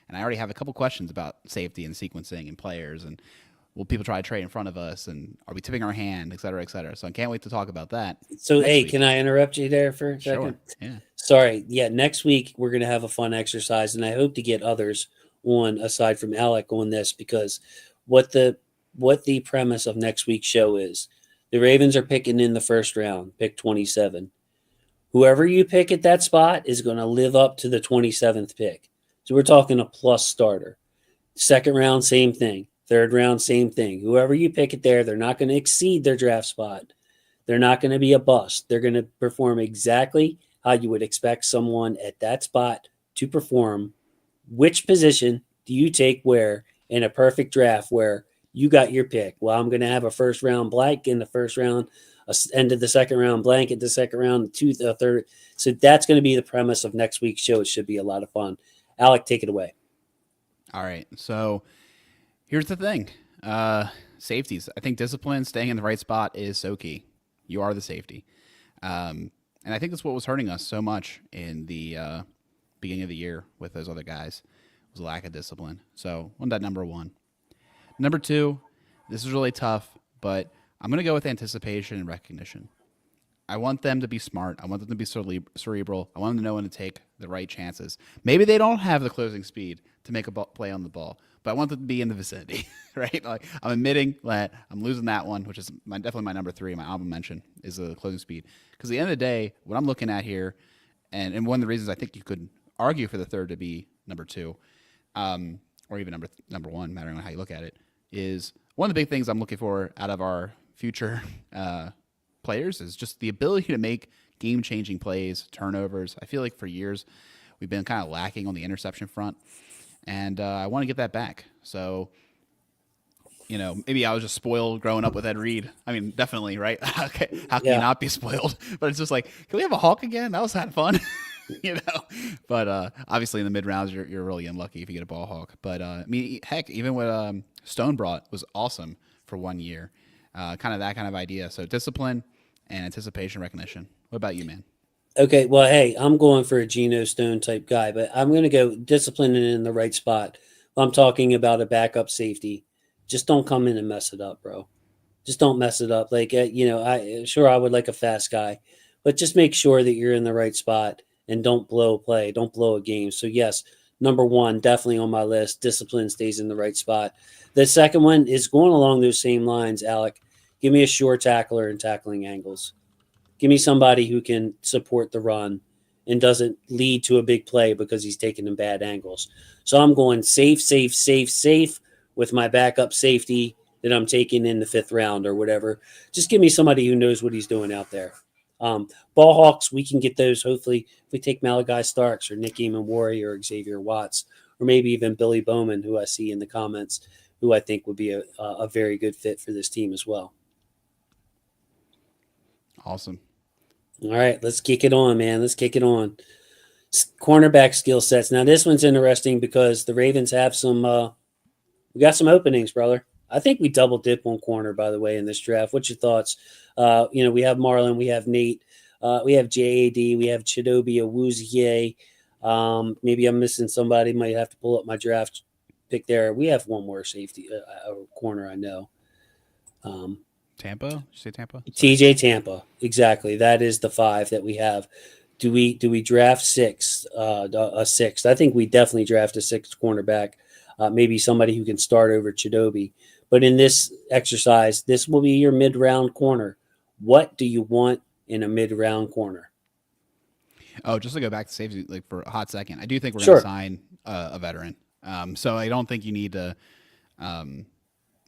And I already have a couple questions about safety and sequencing and players, and will people try to trade in front of us, and are we tipping our hand, et cetera, et cetera. So I can't wait to talk about that. So hey, can I interrupt you there for a second? Sure. Yeah. Sorry. Yeah, next week we're gonna have a fun exercise, and I hope to get others on aside from Alec on this because what the premise of next week's show is. The Ravens are picking in the first round, pick 27. Whoever you pick at that spot is going to live up to the 27th pick. So we're talking a plus starter. Second round, same thing. Third round, same thing. Whoever you pick it there, they're not going to exceed their draft spot. They're not going to be a bust. They're going to perform exactly how you would expect someone at that spot to perform. Which position do you take where in a perfect draft where you got your pick? Well, I'm going to have a first round blank in the first round, end of the second round blank at the second round, third. So that's going to be the premise of next week's show. It should be a lot of fun. Alec, take it away. All right. So here's the thing. Safeties. I think discipline, staying in the right spot is so key. You are the safety. And I think that's what was hurting us so much in the beginning of the year with those other guys was a lack of discipline. So on that number 1. Number 2, this is really tough, but I'm going to go with anticipation and recognition. I want them to be smart. I want them to be cerebral. I want them to know when to take the right chances. Maybe they don't have the closing speed to make a play on the ball, but I want them to be in the vicinity, right? Like I'm admitting that I'm losing that one, which is definitely my number 3, my honorable mention, is the closing speed. Because at the end of the day, what I'm looking at here, and one of the reasons I think you could argue for the third to be number 2, or even number 1, mattering on how you look at it, is one of the big things I'm looking for out of our future players is just the ability to make game-changing plays, turnovers. I feel like for years we've been kind of lacking on the interception front, and I want to get that back. So, maybe I was just spoiled growing up with Ed Reed. I mean, definitely, right? How can you not be spoiled? But it's just like, can we have a Hawk again? That was kind of fun. But obviously in the mid rounds you're really unlucky if you get a ball hawk. But I mean, heck, even what Stone brought was awesome for 1 year. Kind of that kind of idea. So discipline and anticipation recognition. What about you, man? Okay, well, hey, I'm going for a Geno Stone type guy, but I'm going to go discipline it in the right spot. I'm talking about a backup safety. Just don't come in and mess it up, bro. Just don't mess it up. Like, I would like a fast guy, but just make sure that you're in the right spot. And don't blow a play. Don't blow a game. So, yes, number 1, definitely on my list. Discipline stays in the right spot. The second one is going along those same lines, Alec. Give me a sure tackler and tackling angles. Give me somebody who can support the run and doesn't lead to a big play because he's taking in bad angles. So I'm going safe with my backup safety that I'm taking in the 5th round or whatever. Just give me somebody who knows what he's doing out there. Ball hawks, we can get those hopefully if we take Malachi Starks or Nick Eamon Worry or Xavier Watts or maybe even Billy Bowman, who I see in the comments, who I think would be a very good fit for this team as well. Awesome. All right, let's kick it on, man. Let's kick it on. Cornerback skill sets. Now this one's interesting because the Ravens have some. We got some openings, brother. I think we double dip on corner, by the way, in this draft. What's your thoughts? We have Marlon, we have Nate, we have JAD, we have Chidobe Awuzie. Maybe I'm missing somebody. Might have to pull up my draft pick there. We have one more safety corner, I know. Tampa? Did you say Tampa? Sorry. TJ Tampa, exactly. That is the 5 that we have. Do we draft a sixth? I think we definitely draft a sixth cornerback. Maybe somebody who can start over Chidobe. But in this exercise, this will be your mid-round corner. What do you want in a mid-round corner? Oh, just to go back to safety like for a hot second, I do think we're going to Sure. sign a veteran. So I don't think you need to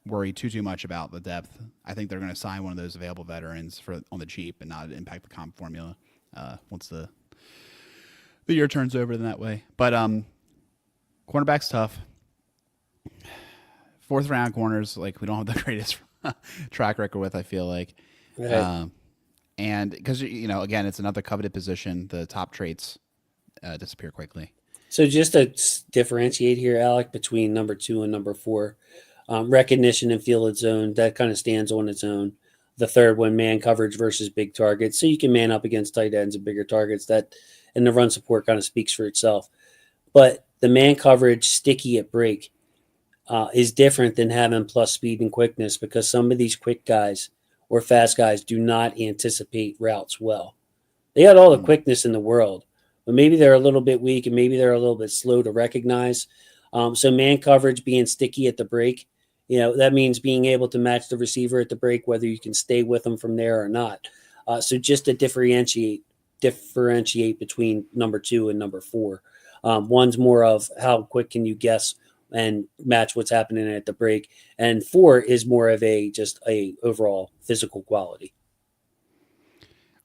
worry too much about the depth. I think they're going to sign one of those available veterans on the cheap and not impact the comp formula once the year turns over in that way. But cornerback's tough. 4th round corners, like we don't have the greatest track record with. I feel like, Right. and because again, it's another coveted position. The top traits disappear quickly. So just to differentiate here, Alec, between number 2 and number 4, recognition and field zone, that kind of stands on its own. The third one, man coverage versus big targets. So you can man up against tight ends and bigger targets. And the run support kind of speaks for itself. But the man coverage sticky at break is different than having plus speed and quickness, because some of these quick guys or fast guys do not anticipate routes well. They got all the quickness in the world, but maybe they're a little bit weak and maybe they're a little bit slow to recognize. So man coverage being sticky at the break, that means being able to match the receiver at the break, whether you can stay with them from there or not. So just to differentiate between number 2 and number 4. One's more of how quick can you guess and match what's happening at the break, and 4 is more of just a overall physical quality.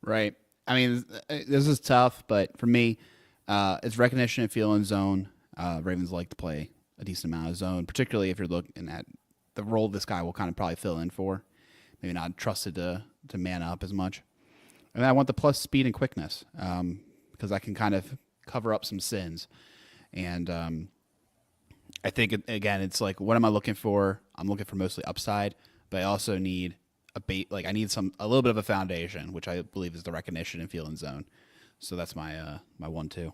Right. I mean, this is tough, but for me, it's recognition and feel in zone. Ravens like to play a decent amount of zone, particularly if you're looking at the role this guy will kind of probably fill in for. Maybe not trusted to man up as much. And I want the plus speed and quickness because I can kind of cover up some sins. And I think, again, it's like, what am I looking for? I'm looking for mostly upside, but I also need I need a little bit of a foundation, which I believe is the recognition and feel in zone. So that's my 1-2.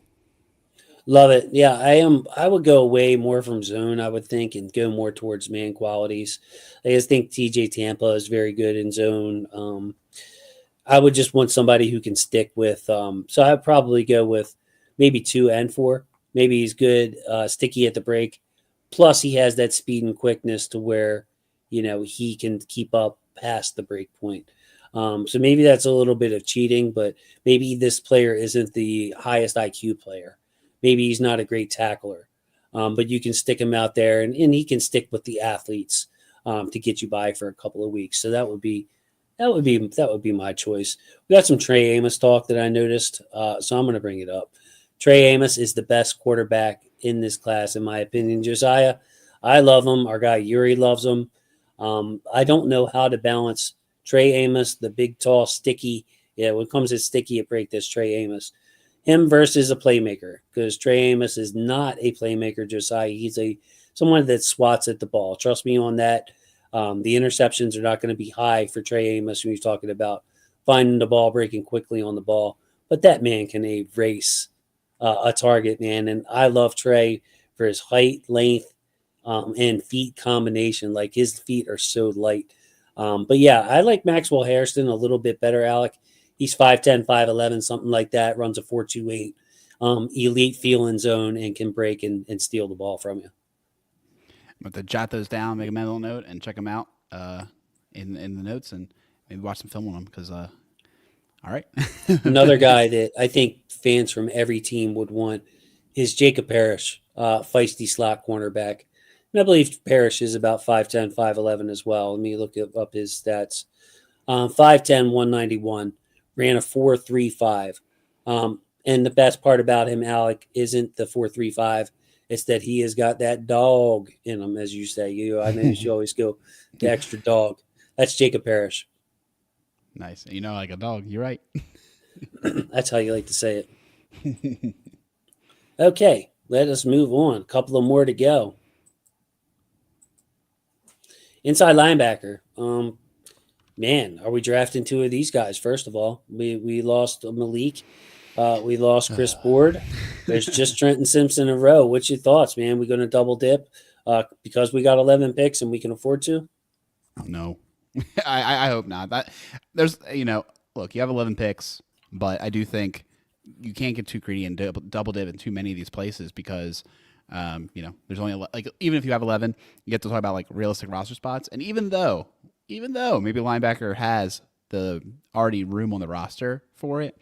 Love it. Yeah, I would go away more from zone, I would think, and go more towards man qualities. I just think TJ Tampa is very good in zone. I would just want somebody who can stick with. So I'd probably go with maybe 2 and 4. Maybe he's good, sticky at the break. Plus, he has that speed and quickness to where, he can keep up past the break point. So maybe that's a little bit of cheating, but maybe this player isn't the highest IQ player. Maybe he's not a great tackler, but you can stick him out there, and he can stick with the athletes to get you by for a couple of weeks. So that would be my choice. We got some Trey Amos talk that I noticed, so I'm going to bring it up. Trey Amos is the best quarterback in this class, in my opinion. Josiah, I love him. Our guy Yuri loves him. I don't know how to balance Trey Amos, the big, tall, sticky. Yeah, when it comes to sticky at break, that's Trey Amos. Him versus a playmaker, because Trey Amos is not a playmaker, Josiah. He's someone that swats at the ball. Trust me on that. The interceptions are not going to be high for Trey Amos when you're talking about finding the ball, breaking quickly on the ball. But that man can erase a target, man. And I love Trey for his height, length, and feet combination. Like, his feet are so light. But yeah, I like Maxwell Harrison a little bit better, Alec. He's 5'10", 5'11", something like that, runs a 4.28. Elite feel in zone and can break and steal the ball from you. I'm going to jot those down, make a mental note, and check them out in the notes, and maybe watch some film on them. Because, all right. Another guy that I think fans from every team would want is Jacob Parrish, feisty slot cornerback. And I believe Parrish is about 5'10", 5'11" as well. Let me look up his stats. 5'10", 191, ran a 4.35. And the best part about him, Alec, isn't the 4.35. It's that he has got that dog in him, as you say. I know you always go the extra dog. That's Jacob Parrish. Nice. You know, like a dog. You're right. That's how you like to say it. Okay, let us move on. A couple of more to go. Inside linebacker. Man, are we drafting two of these guys? First of all, we lost Malik. We lost Chris Board. There's just Trenton Simpson in a row. What's your thoughts, man? We going to double dip because we got 11 picks and we can afford to? No, I hope not. That there's look, you have 11 picks, but I do think you can't get too greedy and double dip in too many of these places because there's only like even if you have 11, you get to talk about like realistic roster spots, and even though maybe a linebacker has the already room on the roster for it,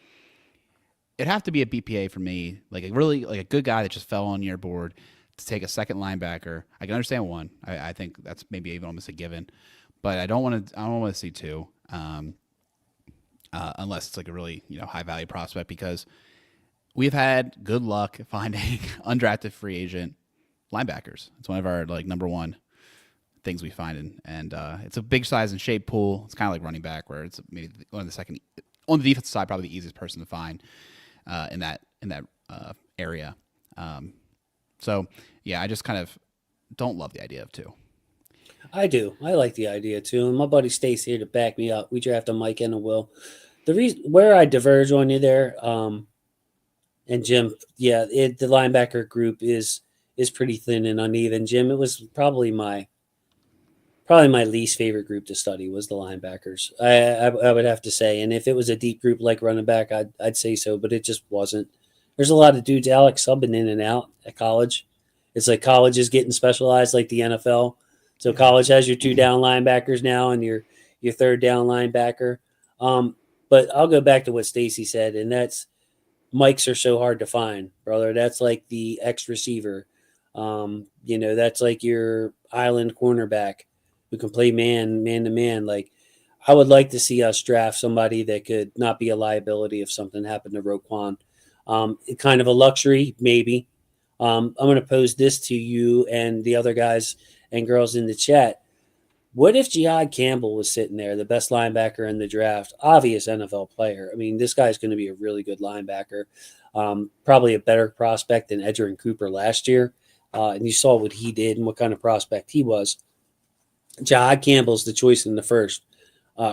it'd have to be a BPA for me, like a good guy that just fell on your board to take a second linebacker. I can understand one. I think that's maybe even almost a given, but I don't want to see two, unless it's like a really high value prospect because we've had good luck finding undrafted free agent linebackers. It's one of our like number one things we find, and it's a big size and shape pool. It's kind of like running back, where it's maybe one of the second on the defensive side, probably the easiest person to find in that area. So yeah, I just kind of don't love the idea of two. I do. I like the idea too. And my buddy Stace here to back me up. We drafted Mike and a Will. The reason where I diverge on you there, and Jim, yeah, the linebacker group is pretty thin and uneven. Jim, it was probably my least favorite group to study was the linebackers. I would have to say, and if it was a deep group like running back, I'd say so, but it just wasn't. There's a lot of dudes, Alex, subbing in and out at college. It's like college is getting specialized like the NFL. So college has your two down linebackers now and your third down linebacker. But I'll go back to what Stacy said, and that's Mikes are so hard to find, brother. That's like the X receiver. That's like your island cornerback who can play man to man. Like, I would like to see us draft somebody that could not be a liability if something happened to Roquan. Kind of a luxury, maybe. I'm going to pose this to you and the other guys and girls in the chat. What if Jihad Campbell was sitting there, the best linebacker in the draft, obvious NFL player? I mean, this guy's going to be a really good linebacker, probably a better prospect than Edgerrin Cooper last year. And you saw what he did and what kind of prospect he was. Jihad Campbell's the choice in the first.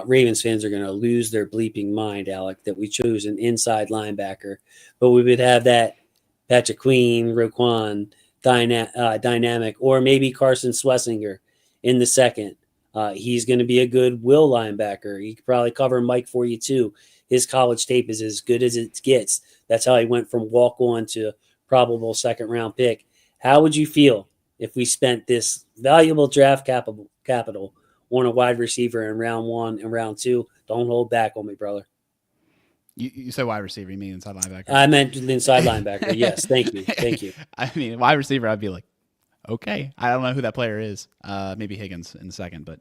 Ravens fans are going to lose their bleeping mind, Alec, that we chose an inside linebacker. But we would have that Patrick Queen, Roquan dynamic, or maybe Carson Schlesinger in the second. He's going to be a good will linebacker. He could probably cover Mike for you too. His college tape is as good as it gets. That's how he went from walk-on to probable second-round pick. How would you feel if we spent this valuable draft capital on a wide receiver in round 1 and round 2? Don't hold back on me, brother. You said wide receiver. You mean inside linebacker? I meant inside linebacker. Yes, thank you. I mean, wide receiver, I'd be like, okay. I don't know who that player is. Maybe Higgins in the second, but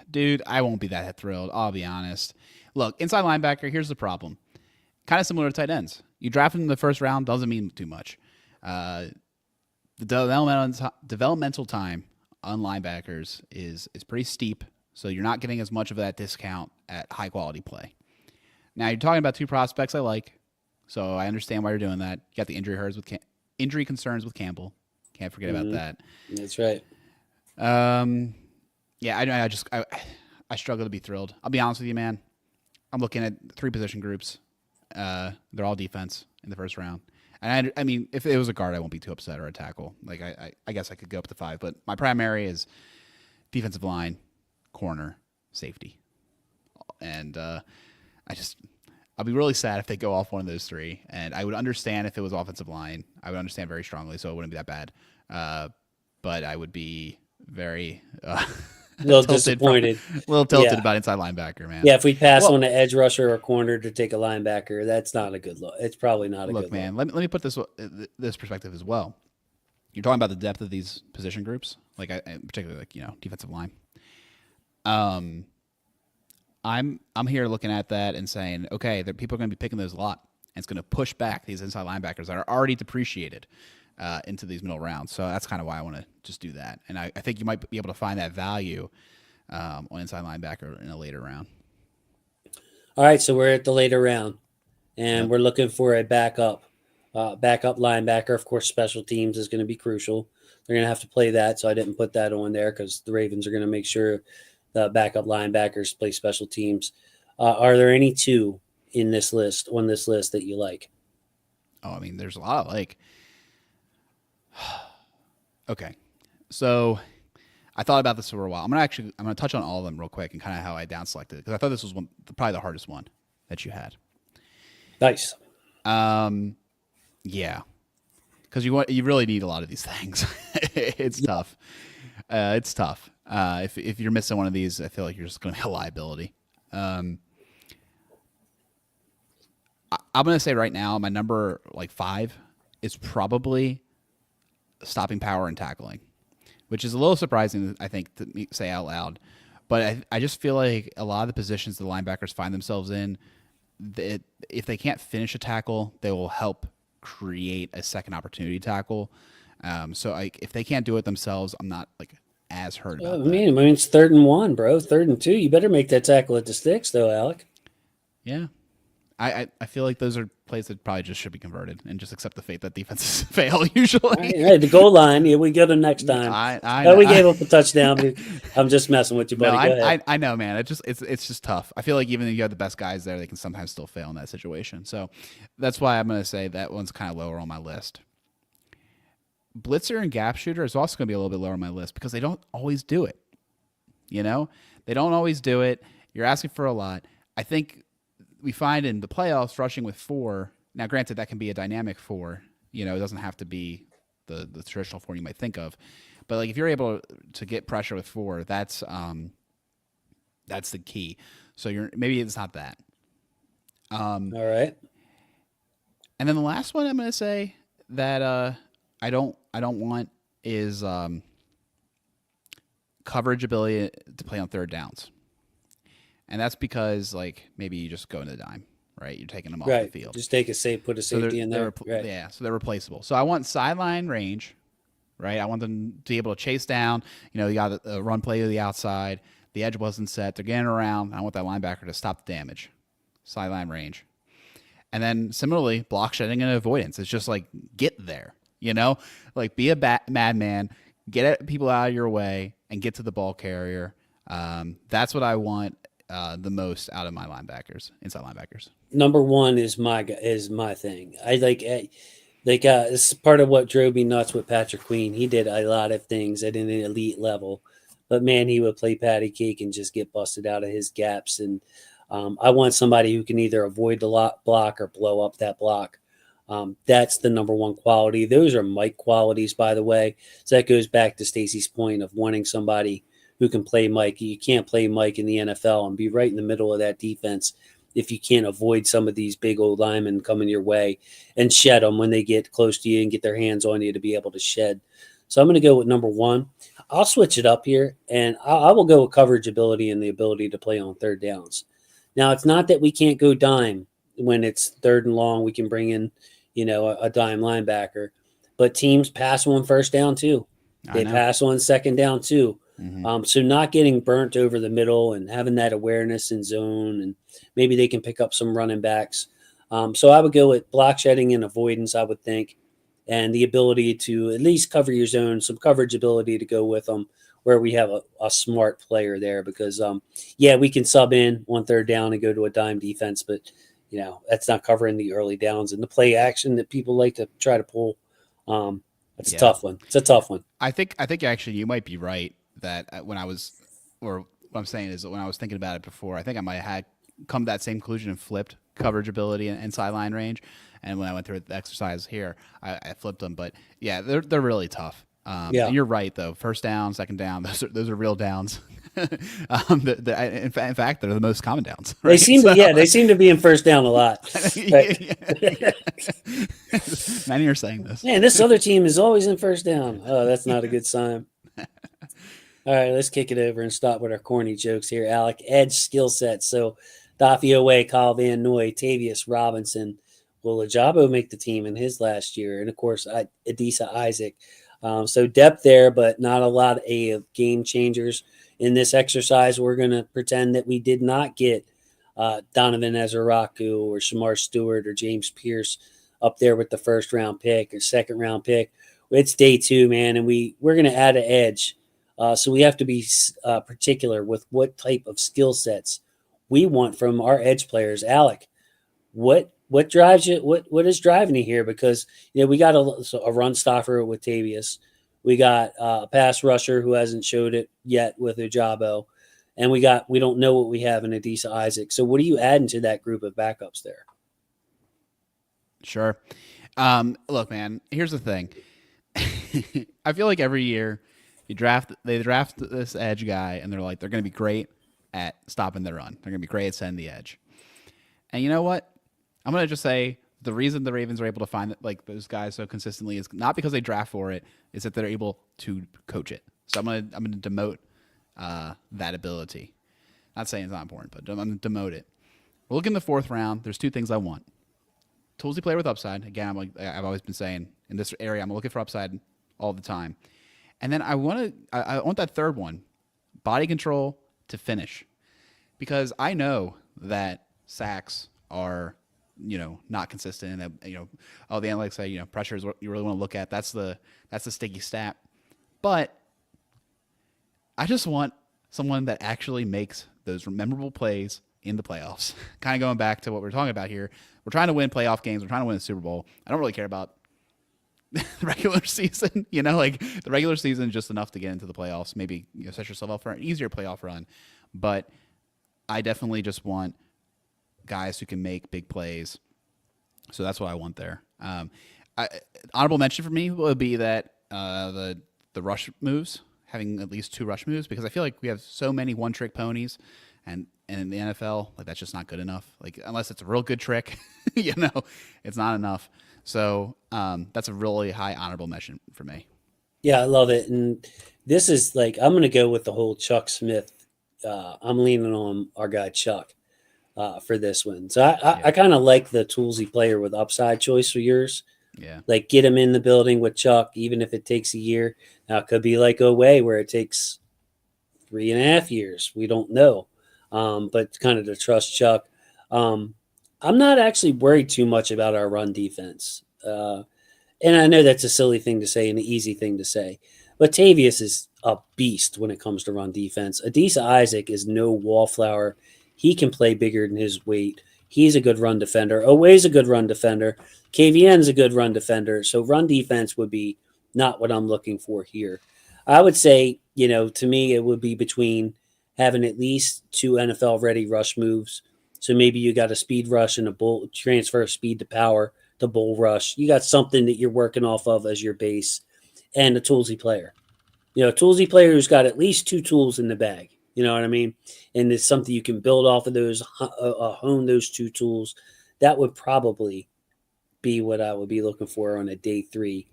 dude, I won't be that thrilled. I'll be honest. Look, inside linebacker, here's the problem. Kind of similar to tight ends. You draft him in the first round doesn't mean too much. The developmental time on linebackers is pretty steep, so you're not getting as much of that discount at high quality play. Now you're talking about two prospects I like, so I understand why you're doing that. You got the injury concerns with Campbell. Can't forget about that. That's right. Yeah, I struggle to be thrilled. I'll be honest with you, man. I'm looking at 3 position groups. They're all defense in the first round. And I mean, if it was a guard, I won't be too upset, or a tackle. Like I guess I could go up to 5, but my primary is defensive line, corner, safety, and I'll be really sad if they go off one of those 3. And I would understand if it was offensive line. I would understand very strongly, so it wouldn't be that bad. But I would be very a little disappointed. A little tilted about inside linebacker, man. Yeah, if we pass on an edge rusher or corner to take a linebacker, that's not a good look. It's probably not a good look. Man, let me put this perspective as well. You're talking about the depth of these position groups, like particularly like defensive line. I'm here looking at that and saying, okay, people are going to be picking those a lot, and it's going to push back these inside linebackers that are already depreciated into these middle rounds. So that's kind of why I want to just do that. And I think you might be able to find that value on inside linebacker in a later round. All right, so we're at the later round, and Yep. we're looking for a backup linebacker. Of course, special teams is going to be crucial. They're going to have to play that, so I didn't put that on there because the Ravens are going to make sure the backup linebackers play special teams. Are there any two in this list on this list that you like? Oh, I mean, there's a lot of like. Okay, so I thought about this for a while. I'm gonna touch on all of them real quick and kind of how I down selected it because I thought this was probably the hardest one that you had. Nice. Yeah, because you really need a lot of these things. It's tough. It's tough. If you're missing one of these, I feel like you're just going to be a liability. I'm going to say right now, my number like 5 is probably stopping power and tackling, which is a little surprising, I think, to say out loud. But I just feel like a lot of the positions the linebackers find themselves in, if they can't finish a tackle, they will help create a second opportunity tackle. So if they can't do it themselves, I'm not like as hurt about that. I mean, it's 3rd and 1, bro. 3rd and 2. You better make that tackle at the sticks, though, Alec. Yeah. I feel like those are plays that probably just should be converted and just accept the fate that defenses fail usually. Hey, the goal line. Yeah, we get them next time. We gave up a touchdown. I'm just messing with you, buddy. Go ahead. I know, man. It's just tough. I feel like even if you have the best guys there, they can sometimes still fail in that situation. So that's why I'm going to say that one's kind of lower on my list. Blitzer and gap shooter is also going to be a little bit lower on my list because they don't always do it. You know, they don't always do it. You're asking for a lot. I think we find in the playoffs rushing with 4. Now, granted, that can be a dynamic 4. You know, it doesn't have to be the traditional 4 you might think of. But like if you're able to get pressure with 4, that's the key. So maybe it's not that. All right. And then the last one I'm going to say that I don't want is coverage ability to play on 3rd downs. And that's because like maybe you just go into the dime, right? You're taking them off the field. Just take a safe, put a safety in there. Yeah, so they're replaceable. So I want sideline range, right? I want them to be able to chase down. You know, you got a run play to the outside. The edge wasn't set. They're getting around. I want that linebacker to stop the damage. Sideline range. And then similarly, block shedding and avoidance. It's just like get there, you know? Like be a madman, get people out of your way, and get to the ball carrier. That's what I want the most out of my linebackers, inside linebackers. Number 1 is my thing. I like this is part of what drove me nuts with Patrick Queen. He did a lot of things at an elite level, but man, he would play patty cake and just get busted out of his gaps. And I want somebody who can either avoid the block or blow up that block. That's the number 1 quality. Those are Mike qualities, by the way. So that goes back to Stacy's point of wanting somebody who can play Mike. You can't play Mike in the NFL and be right in the middle of that defense if you can't avoid some of these big old linemen coming your way and shed them when they get close to you and get their hands on you to be able to shed. So I'm going to go with number 1. I'll switch it up here, and I will go with coverage ability and the ability to play on 3rd downs. Now, it's not that we can't go dime when it's 3rd and long. We can bring in, a dime linebacker, but teams pass on 1st down too. They pass on 2nd down too. Mm-hmm. So not getting burnt over the middle and having that awareness in zone, and maybe they can pick up some running backs. So I would go with block shedding and avoidance, I would think, and the ability to at least cover your zone, some coverage ability to go with them where we have a smart player there because, we can sub in on 3rd down and go to a dime defense, but, that's not covering the early downs and the play action that people like to try to pull. It's a tough one. It's a tough one. I think actually you might be right that when I was, or what I'm saying is that when I was thinking about it before, I think I might have had come to that same conclusion and flipped coverage ability and sideline range. And when I went through the exercise here, I flipped them. But yeah, they're really tough. And you're right though. 1st down, 2nd down, those are real downs. In fact, they're the most common downs. Right? They seem to be in 1st down a lot. Many are saying this. Man, this other team is always in 1st down. Oh, that's not a good sign. All right, let's kick it over and stop with our corny jokes here, Alec. Edge skill set. So, Daffy Away, Kyle Van Noy, Tavius Robinson. Will Ajabo make the team in his last year? And, of course, Adisa Isaac. So, depth there, but not a lot of game changers. in this exercise, we're going to pretend that we did not get Donovan Ezeraku or Shamar Stewart or James Pierce up there with the first round pick or second round pick. It's day 2, man, and we're going to add an edge. So we have to be particular with what type of skill sets we want from our edge players. Alec, what drives you? What is driving you here? Because we got a run stopper with Tavius. We got a pass rusher who hasn't showed it yet with Ojabo. And we don't know what we have in Adisa Isaac. So what are you adding to that group of backups there? Sure. Look, man, here's the thing. I feel like every year they draft this edge guy, and they're going to be great at stopping the run. They're going to be great at sending the edge. And you know what? I'm going to just say the reason the Ravens are able to find those guys so consistently is not because they draft for it, is that they're able to coach it. So I'm going to demote that ability. Not saying it's not important, but I'm going to demote it. We're looking in the 4th round. There's 2 things I want. Toolsy player with upside. Again, I've always been saying in this area, I'm looking for upside all the time. And then I want that 3rd one, body control to finish, because I know that sacks are not consistent, and that the analytics say pressure is what you really want to look at. That's the sticky stat. But I just want someone that actually makes those memorable plays in the playoffs. Kind of going back to what we're talking about here. We're trying to win playoff games. We're trying to win a Super Bowl. I don't really care about the regular season. The regular season is just enough to get into the playoffs. Maybe set yourself up for an easier playoff run. But I definitely just want guys who can make big plays. So that's what I want there. Honorable mention for me would be that the rush moves, having at least 2 rush moves, because I feel like we have so many one-trick ponies, and in the NFL, that's just not good enough. Unless it's a real good trick, it's not enough. So that's a really high honorable mention for me. Yeah, I love it. And this is I'm going to go with the whole Chuck Smith. I'm leaning on our guy Chuck for this one. So I kind of like the toolsy player with upside choice for yours. Yeah. Get him in the building with Chuck, even if it takes a year. Now, it could be like Oway where it takes 3.5 years. We don't know. But kind of to trust Chuck. I'm not actually worried too much about our run defense. And I know that's a silly thing to say and an easy thing to say. But Tavius is a beast when it comes to run defense. Adisa Isaac is no wallflower. He can play bigger than his weight. He's a good run defender. Oway's a good run defender. KVN's a good run defender. So run defense would be not what I'm looking for here. I would say, to me, it would be between having at least 2 NFL-ready rush moves. So maybe you got a speed rush and a bull transfer speed to power to bull rush. You got something that you're working off of as your base, and a toolsy player. A toolsy player who's got at least 2 tools in the bag. You know what I mean? And it's something you can build off of those, hone those 2 tools. That would probably be what I would be looking for on a day 3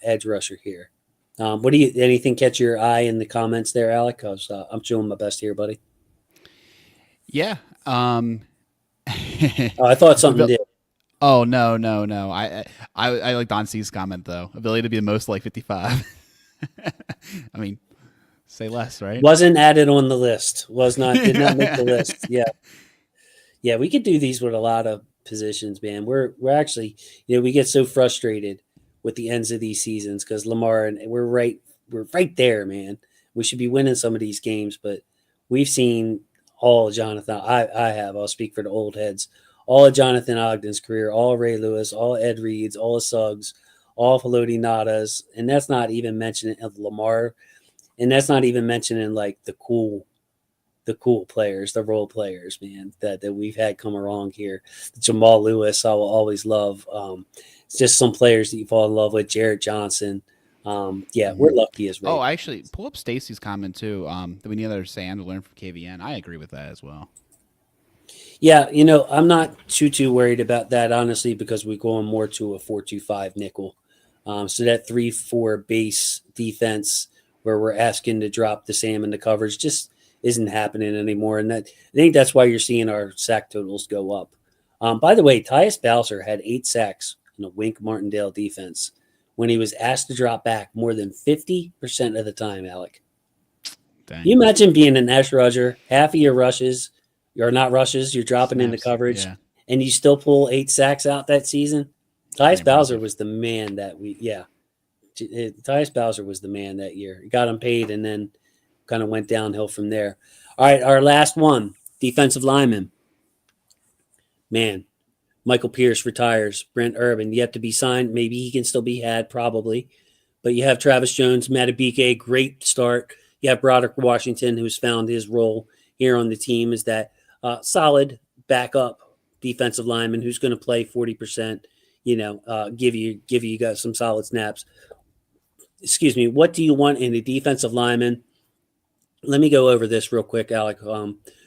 edge rusher here. Anything catch your eye in the comments there, Alec? Because I'm showing my best here, buddy. Yeah. I thought something did. Oh, no. I like Don C's comment, though. Ability to be the most like 55. I mean, say less, right? Wasn't added on the list. Did not make the list. Yeah. Yeah, we could do these with a lot of positions, man. We're actually, we get so frustrated with the ends of these seasons because Lamar and we're right there, man. We should be winning some of these games, but we've seen all of Jonathan. I'll speak for the old heads. All of Jonathan Ogden's career, all Ray Lewis, all Ed Reed's, all of Suggs, all of Haloti Ngata's, and that's not even mentioning of Lamar, and that's not even mentioning the cool players, the role players, man, that we've had come along here. Jamal Lewis, I will always love. It's just some players that you fall in love with. Jarrett Johnson. We're lucky as well. Oh, actually, pull up Stacy's comment too. That we need another Sam to learn from KVN. I agree with that as well. Yeah, I'm not too worried about that, honestly, because we're going more to a 4-2-5 nickel. So that 3-4 base defense where we're asking to drop the Sam in the coverage just isn't happening anymore. And I think that's why you're seeing our sack totals go up. By the way, Tyus Bowser had 8 sacks in a Wink Martindale defense when he was asked to drop back more than 50% of the time, Alec. Dang. You imagine being an edge rusher, half of your rushes, you're not rushes, you're dropping into Snaps. coverage, Yeah. and you still pull 8 sacks out that season. Pretty Tyus Bowser impressive. was the man Tyus Bowser was the man that year. He got him paid and then kind of went downhill from there. All right, our last one, defensive lineman. Man, Michael Pierce retires. Brent Urban yet to be signed. Maybe he can still be had, probably. But you have Travis Jones, Matabike, great start. You have Broderick Washington, who's found his role here on the team as that solid backup defensive lineman who's going to play 40%. Give you guys some solid snaps. Excuse me. What do you want in a defensive lineman? Let me go over this real quick, Alec.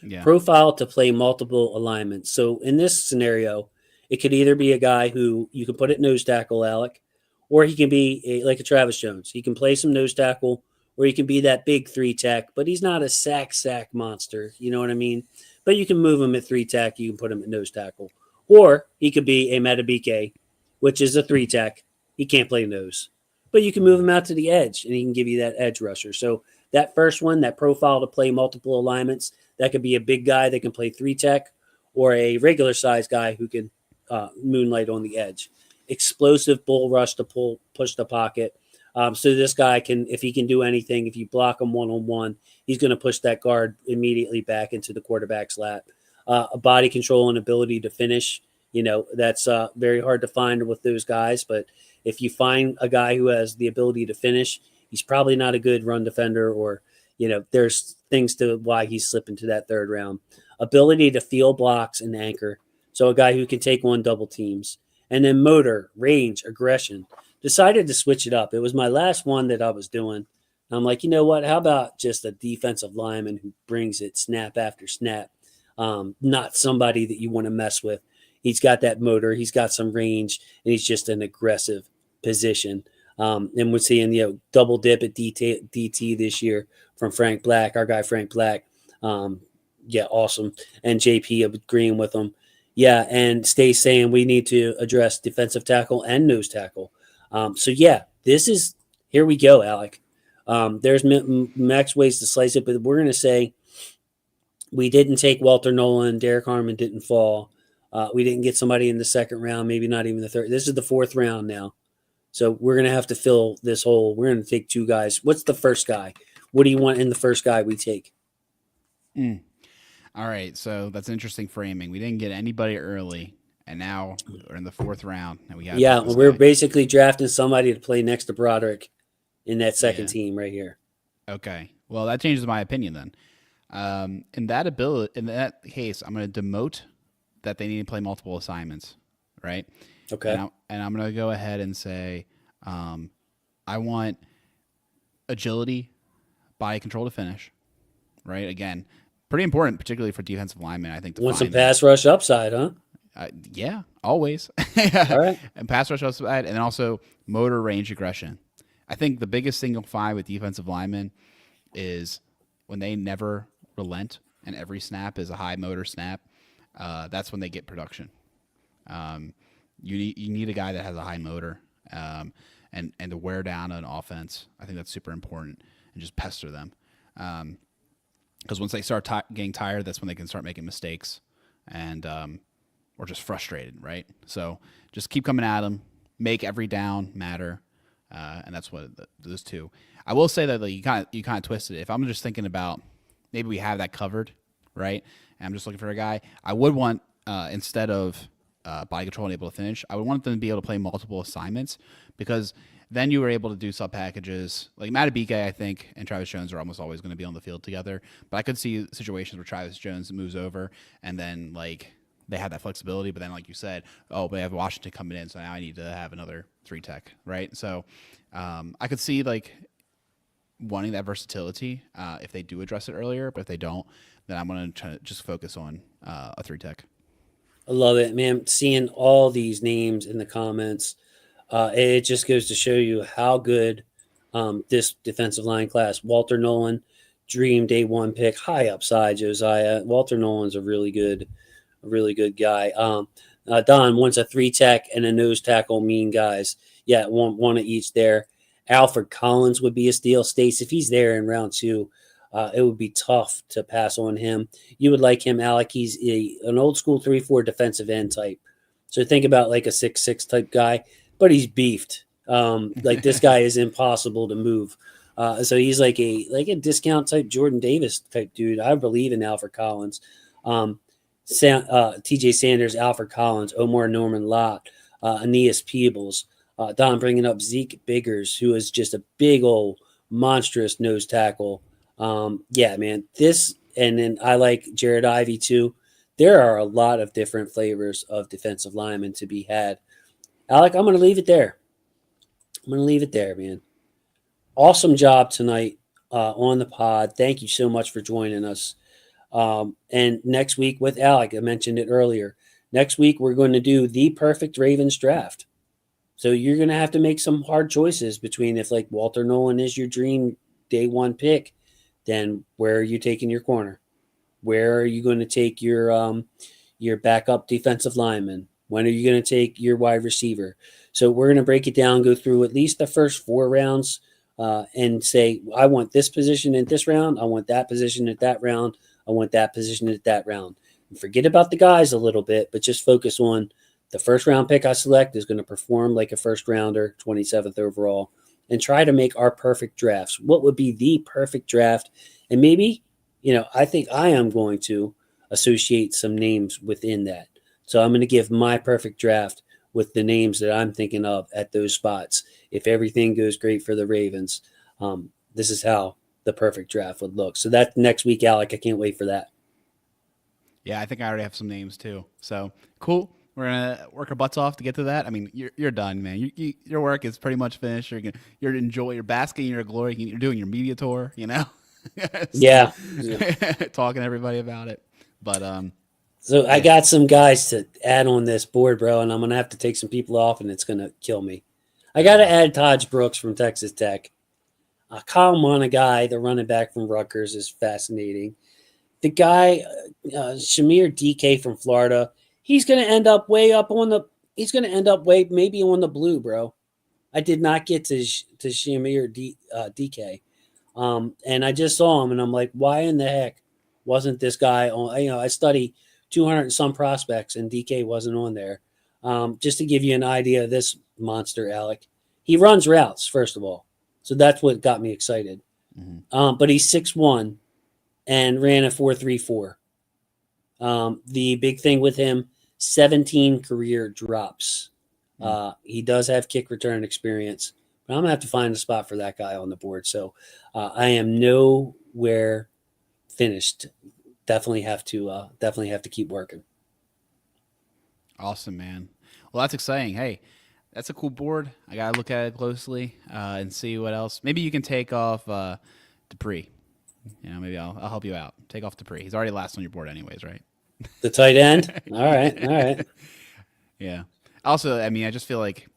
Yeah. Profile to play multiple alignments. So in this scenario, it could either be a guy who you can put at nose tackle, Alec, or he can be like a Travis Jones. He can play some nose tackle, or he can be that big 3 tech, but he's not a sack monster. You know what I mean? But you can move him at 3 tech. You can put him at nose tackle. Or he could be a Matabike, which is a 3 tech. He can't play nose. But you can move him out to the edge, and he can give you that edge rusher. So that first one, that profile to play multiple alignments, that could be a big guy that can play 3 tech, or a regular size guy who can moonlight on the edge. Explosive bull rush to push the pocket. So this guy can, if he can do anything, if you block him one-on-one, he's going to push that guard immediately back into the quarterback's lap. A body control and ability to finish, that's very hard to find with those guys. But if you find a guy who has the ability to finish, he's probably not a good run defender, or, there's things to why he's slipping to that third round. Ability to feel blocks and anchor. So a guy who can take on double teams. And then motor, range, aggression. Decided to switch it up. It was my last one that I was doing. I'm like, you know what? How about just a defensive lineman who brings it snap after snap? Not somebody that you want to mess with. He's got that motor. He's got some range, and he's just an aggressive position. And we're seeing, double dip at DT this year from Frank Black, our guy Frank Black. Awesome. And JP agreeing with him. Yeah, and Stay saying we need to address defensive tackle and nose tackle. This is – here we go, Alec. There's max ways to slice it, but we're going to say we didn't take Walter Nolan. Derek Harmon didn't fall. We didn't get somebody in the second round, maybe not even the third. This is the fourth round now. So we're going to have to fill this hole. We're going to take 2 guys. What's the first guy? What do you want in the first guy we take? All right, so that's interesting framing. We didn't get anybody early, and now we're in the 4th round. And we're basically drafting somebody to play next to Broderick in that second team right here. Okay, well, that changes my opinion then. In that case, I'm going to demote that they need to play multiple assignments, right? Okay. And I'm going to go ahead and say I want agility, body control to finish, right? Again, pretty important, particularly for defensive linemen, I think. Want some pass rush upside, huh? Yeah, always. All right. And pass rush upside, and then also motor, range, aggression. I think the biggest thing you'll find with defensive linemen is when they never relent and every snap is a high motor snap, that's when they get production. You need a guy that has a high motor and to wear down an offense. I think that's super important, and just pester them. Because once they start getting tired, that's when they can start making mistakes and or just frustrated, right? So just keep coming at them, make every down matter, and that's what those 2. I will say that you kind of twisted it. If I'm just thinking about maybe we have that covered, right? And I'm just looking for a guy, I would want instead of body control and able to finish, I would want them to be able to play multiple assignments, because then you were able to do sub packages. Like Matabike, I think, and Travis Jones are almost always going to be on the field together. But I could see situations where Travis Jones moves over and then they have that flexibility. But then, like you said, but I have Washington coming in, so now I need to have another 3 tech, right? So I could see wanting that versatility if they do address it earlier. But if they don't, then I'm going to try to just focus on a 3 tech. I love it, man. Seeing all these names in the comments. It just goes to show you how good this defensive line class. Walter Nolan, dream day 1 pick, high upside. Josiah. Walter Nolan's a really good guy. Don wants a 3 tech and a nose tackle. Mean guys. Yeah, one of each there. Alfred Collins would be a steal. Stace, if he's there in round 2, it would be tough to pass on him. You would like him, Alec. He's an old school 3-4 defensive end type. So think about like a 6'6" type guy, but he's beefed. Like this guy is impossible to move. So he's like a discount type Jordan Davis type dude. I believe in Alfred Collins. TJ Sanders, Alfred Collins, Omar Norman Lott, Aeneas Peebles. Don bringing up Zeke Biggers, who is just a big old monstrous nose tackle. Yeah, man, and then I like Jared Ivey too. There are a lot of different flavors of defensive linemen to be had. Alec, I'm going to leave it there. Man. Awesome job tonight on the pod. Thank you so much for joining us. And next week with Alec, I mentioned it earlier. Next week, we're going to do the perfect Ravens draft. So you're going to have to make some hard choices between if like Walter Nolan is your dream day one pick, then where are you taking your corner? Where are you going to take your backup defensive lineman? When are you going to take your wide receiver? So we're going to break it down, go through at least the first 4 rounds and say, I want this position in this round. I want that position at that round. I want that position at that round. And forget about the guys a little bit, but just focus on the first round pick I select is going to perform like a first rounder, 27th overall, and try to make our perfect drafts. What would be the perfect draft? And maybe, I think I am going to associate some names within that. So I'm going to give my perfect draft with the names that I'm thinking of at those spots. If everything goes great for the Ravens, this is how the perfect draft would look. So that's next week, Alec. I can't wait for that. Yeah, I think I already have some names too. So cool. We're gonna work our butts off to get to that. I mean, you're done, man. Your work is pretty much finished. You're basking in your glory. You're doing your media tour. Yeah. Talking to everybody about it. But so I got some guys to add on this board, bro, and I'm gonna have to take some people off, and it's gonna kill me. I got to add Taj Brooks from Texas Tech. Kyle Monagai, the running back from Rutgers, is fascinating. The guy, Shamir DK from Florida, he's going to end up maybe on the blue, bro. I did not get to Shamir DK. And I just saw him, and I'm like, why in the heck wasn't this guy on? I study 200 and some prospects, and DK wasn't on there. Just to give you an idea of this monster, Alec. He runs routes, first of all. So that's what got me excited. Mm-hmm. But he's 6'1" and ran a 4.34. The big thing with him, 17 career drops. He does have kick return experience, but I'm going to have to find a spot for that guy on the board. So I am nowhere finished. Definitely have to keep working. Awesome, man. Well, that's exciting. Hey, that's a cool board. I got to look at it closely and see what else. Maybe you can take off Dupree. Maybe I'll help you out. Take off Dupree. He's already last on your board anyways, right? The tight end? All right. Yeah. Also, I mean, I just feel like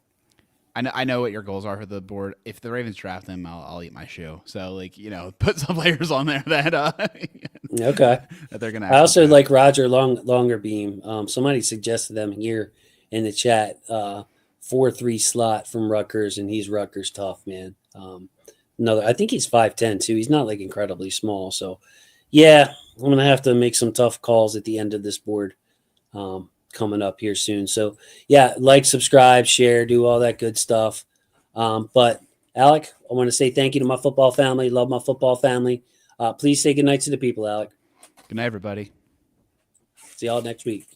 I know what your goals are for the board. If the Ravens draft him, I'll eat my shoe. So, put some players on there that okay. that they're gonna. I also like Roger Longerbeam. Somebody suggested them here in the chat. 4-3 slot from Rutgers, and he's Rutgers tough, man. I think he's 5'10" too. He's not like incredibly small. So, yeah, I'm going to have to make some tough calls at the end of this board coming up here soon. So, yeah, subscribe, share, do all that good stuff. But, Alec, I want to say thank you to my football family. Love my football family. Please say good night to the people, Alec. Good night, everybody. See y'all next week.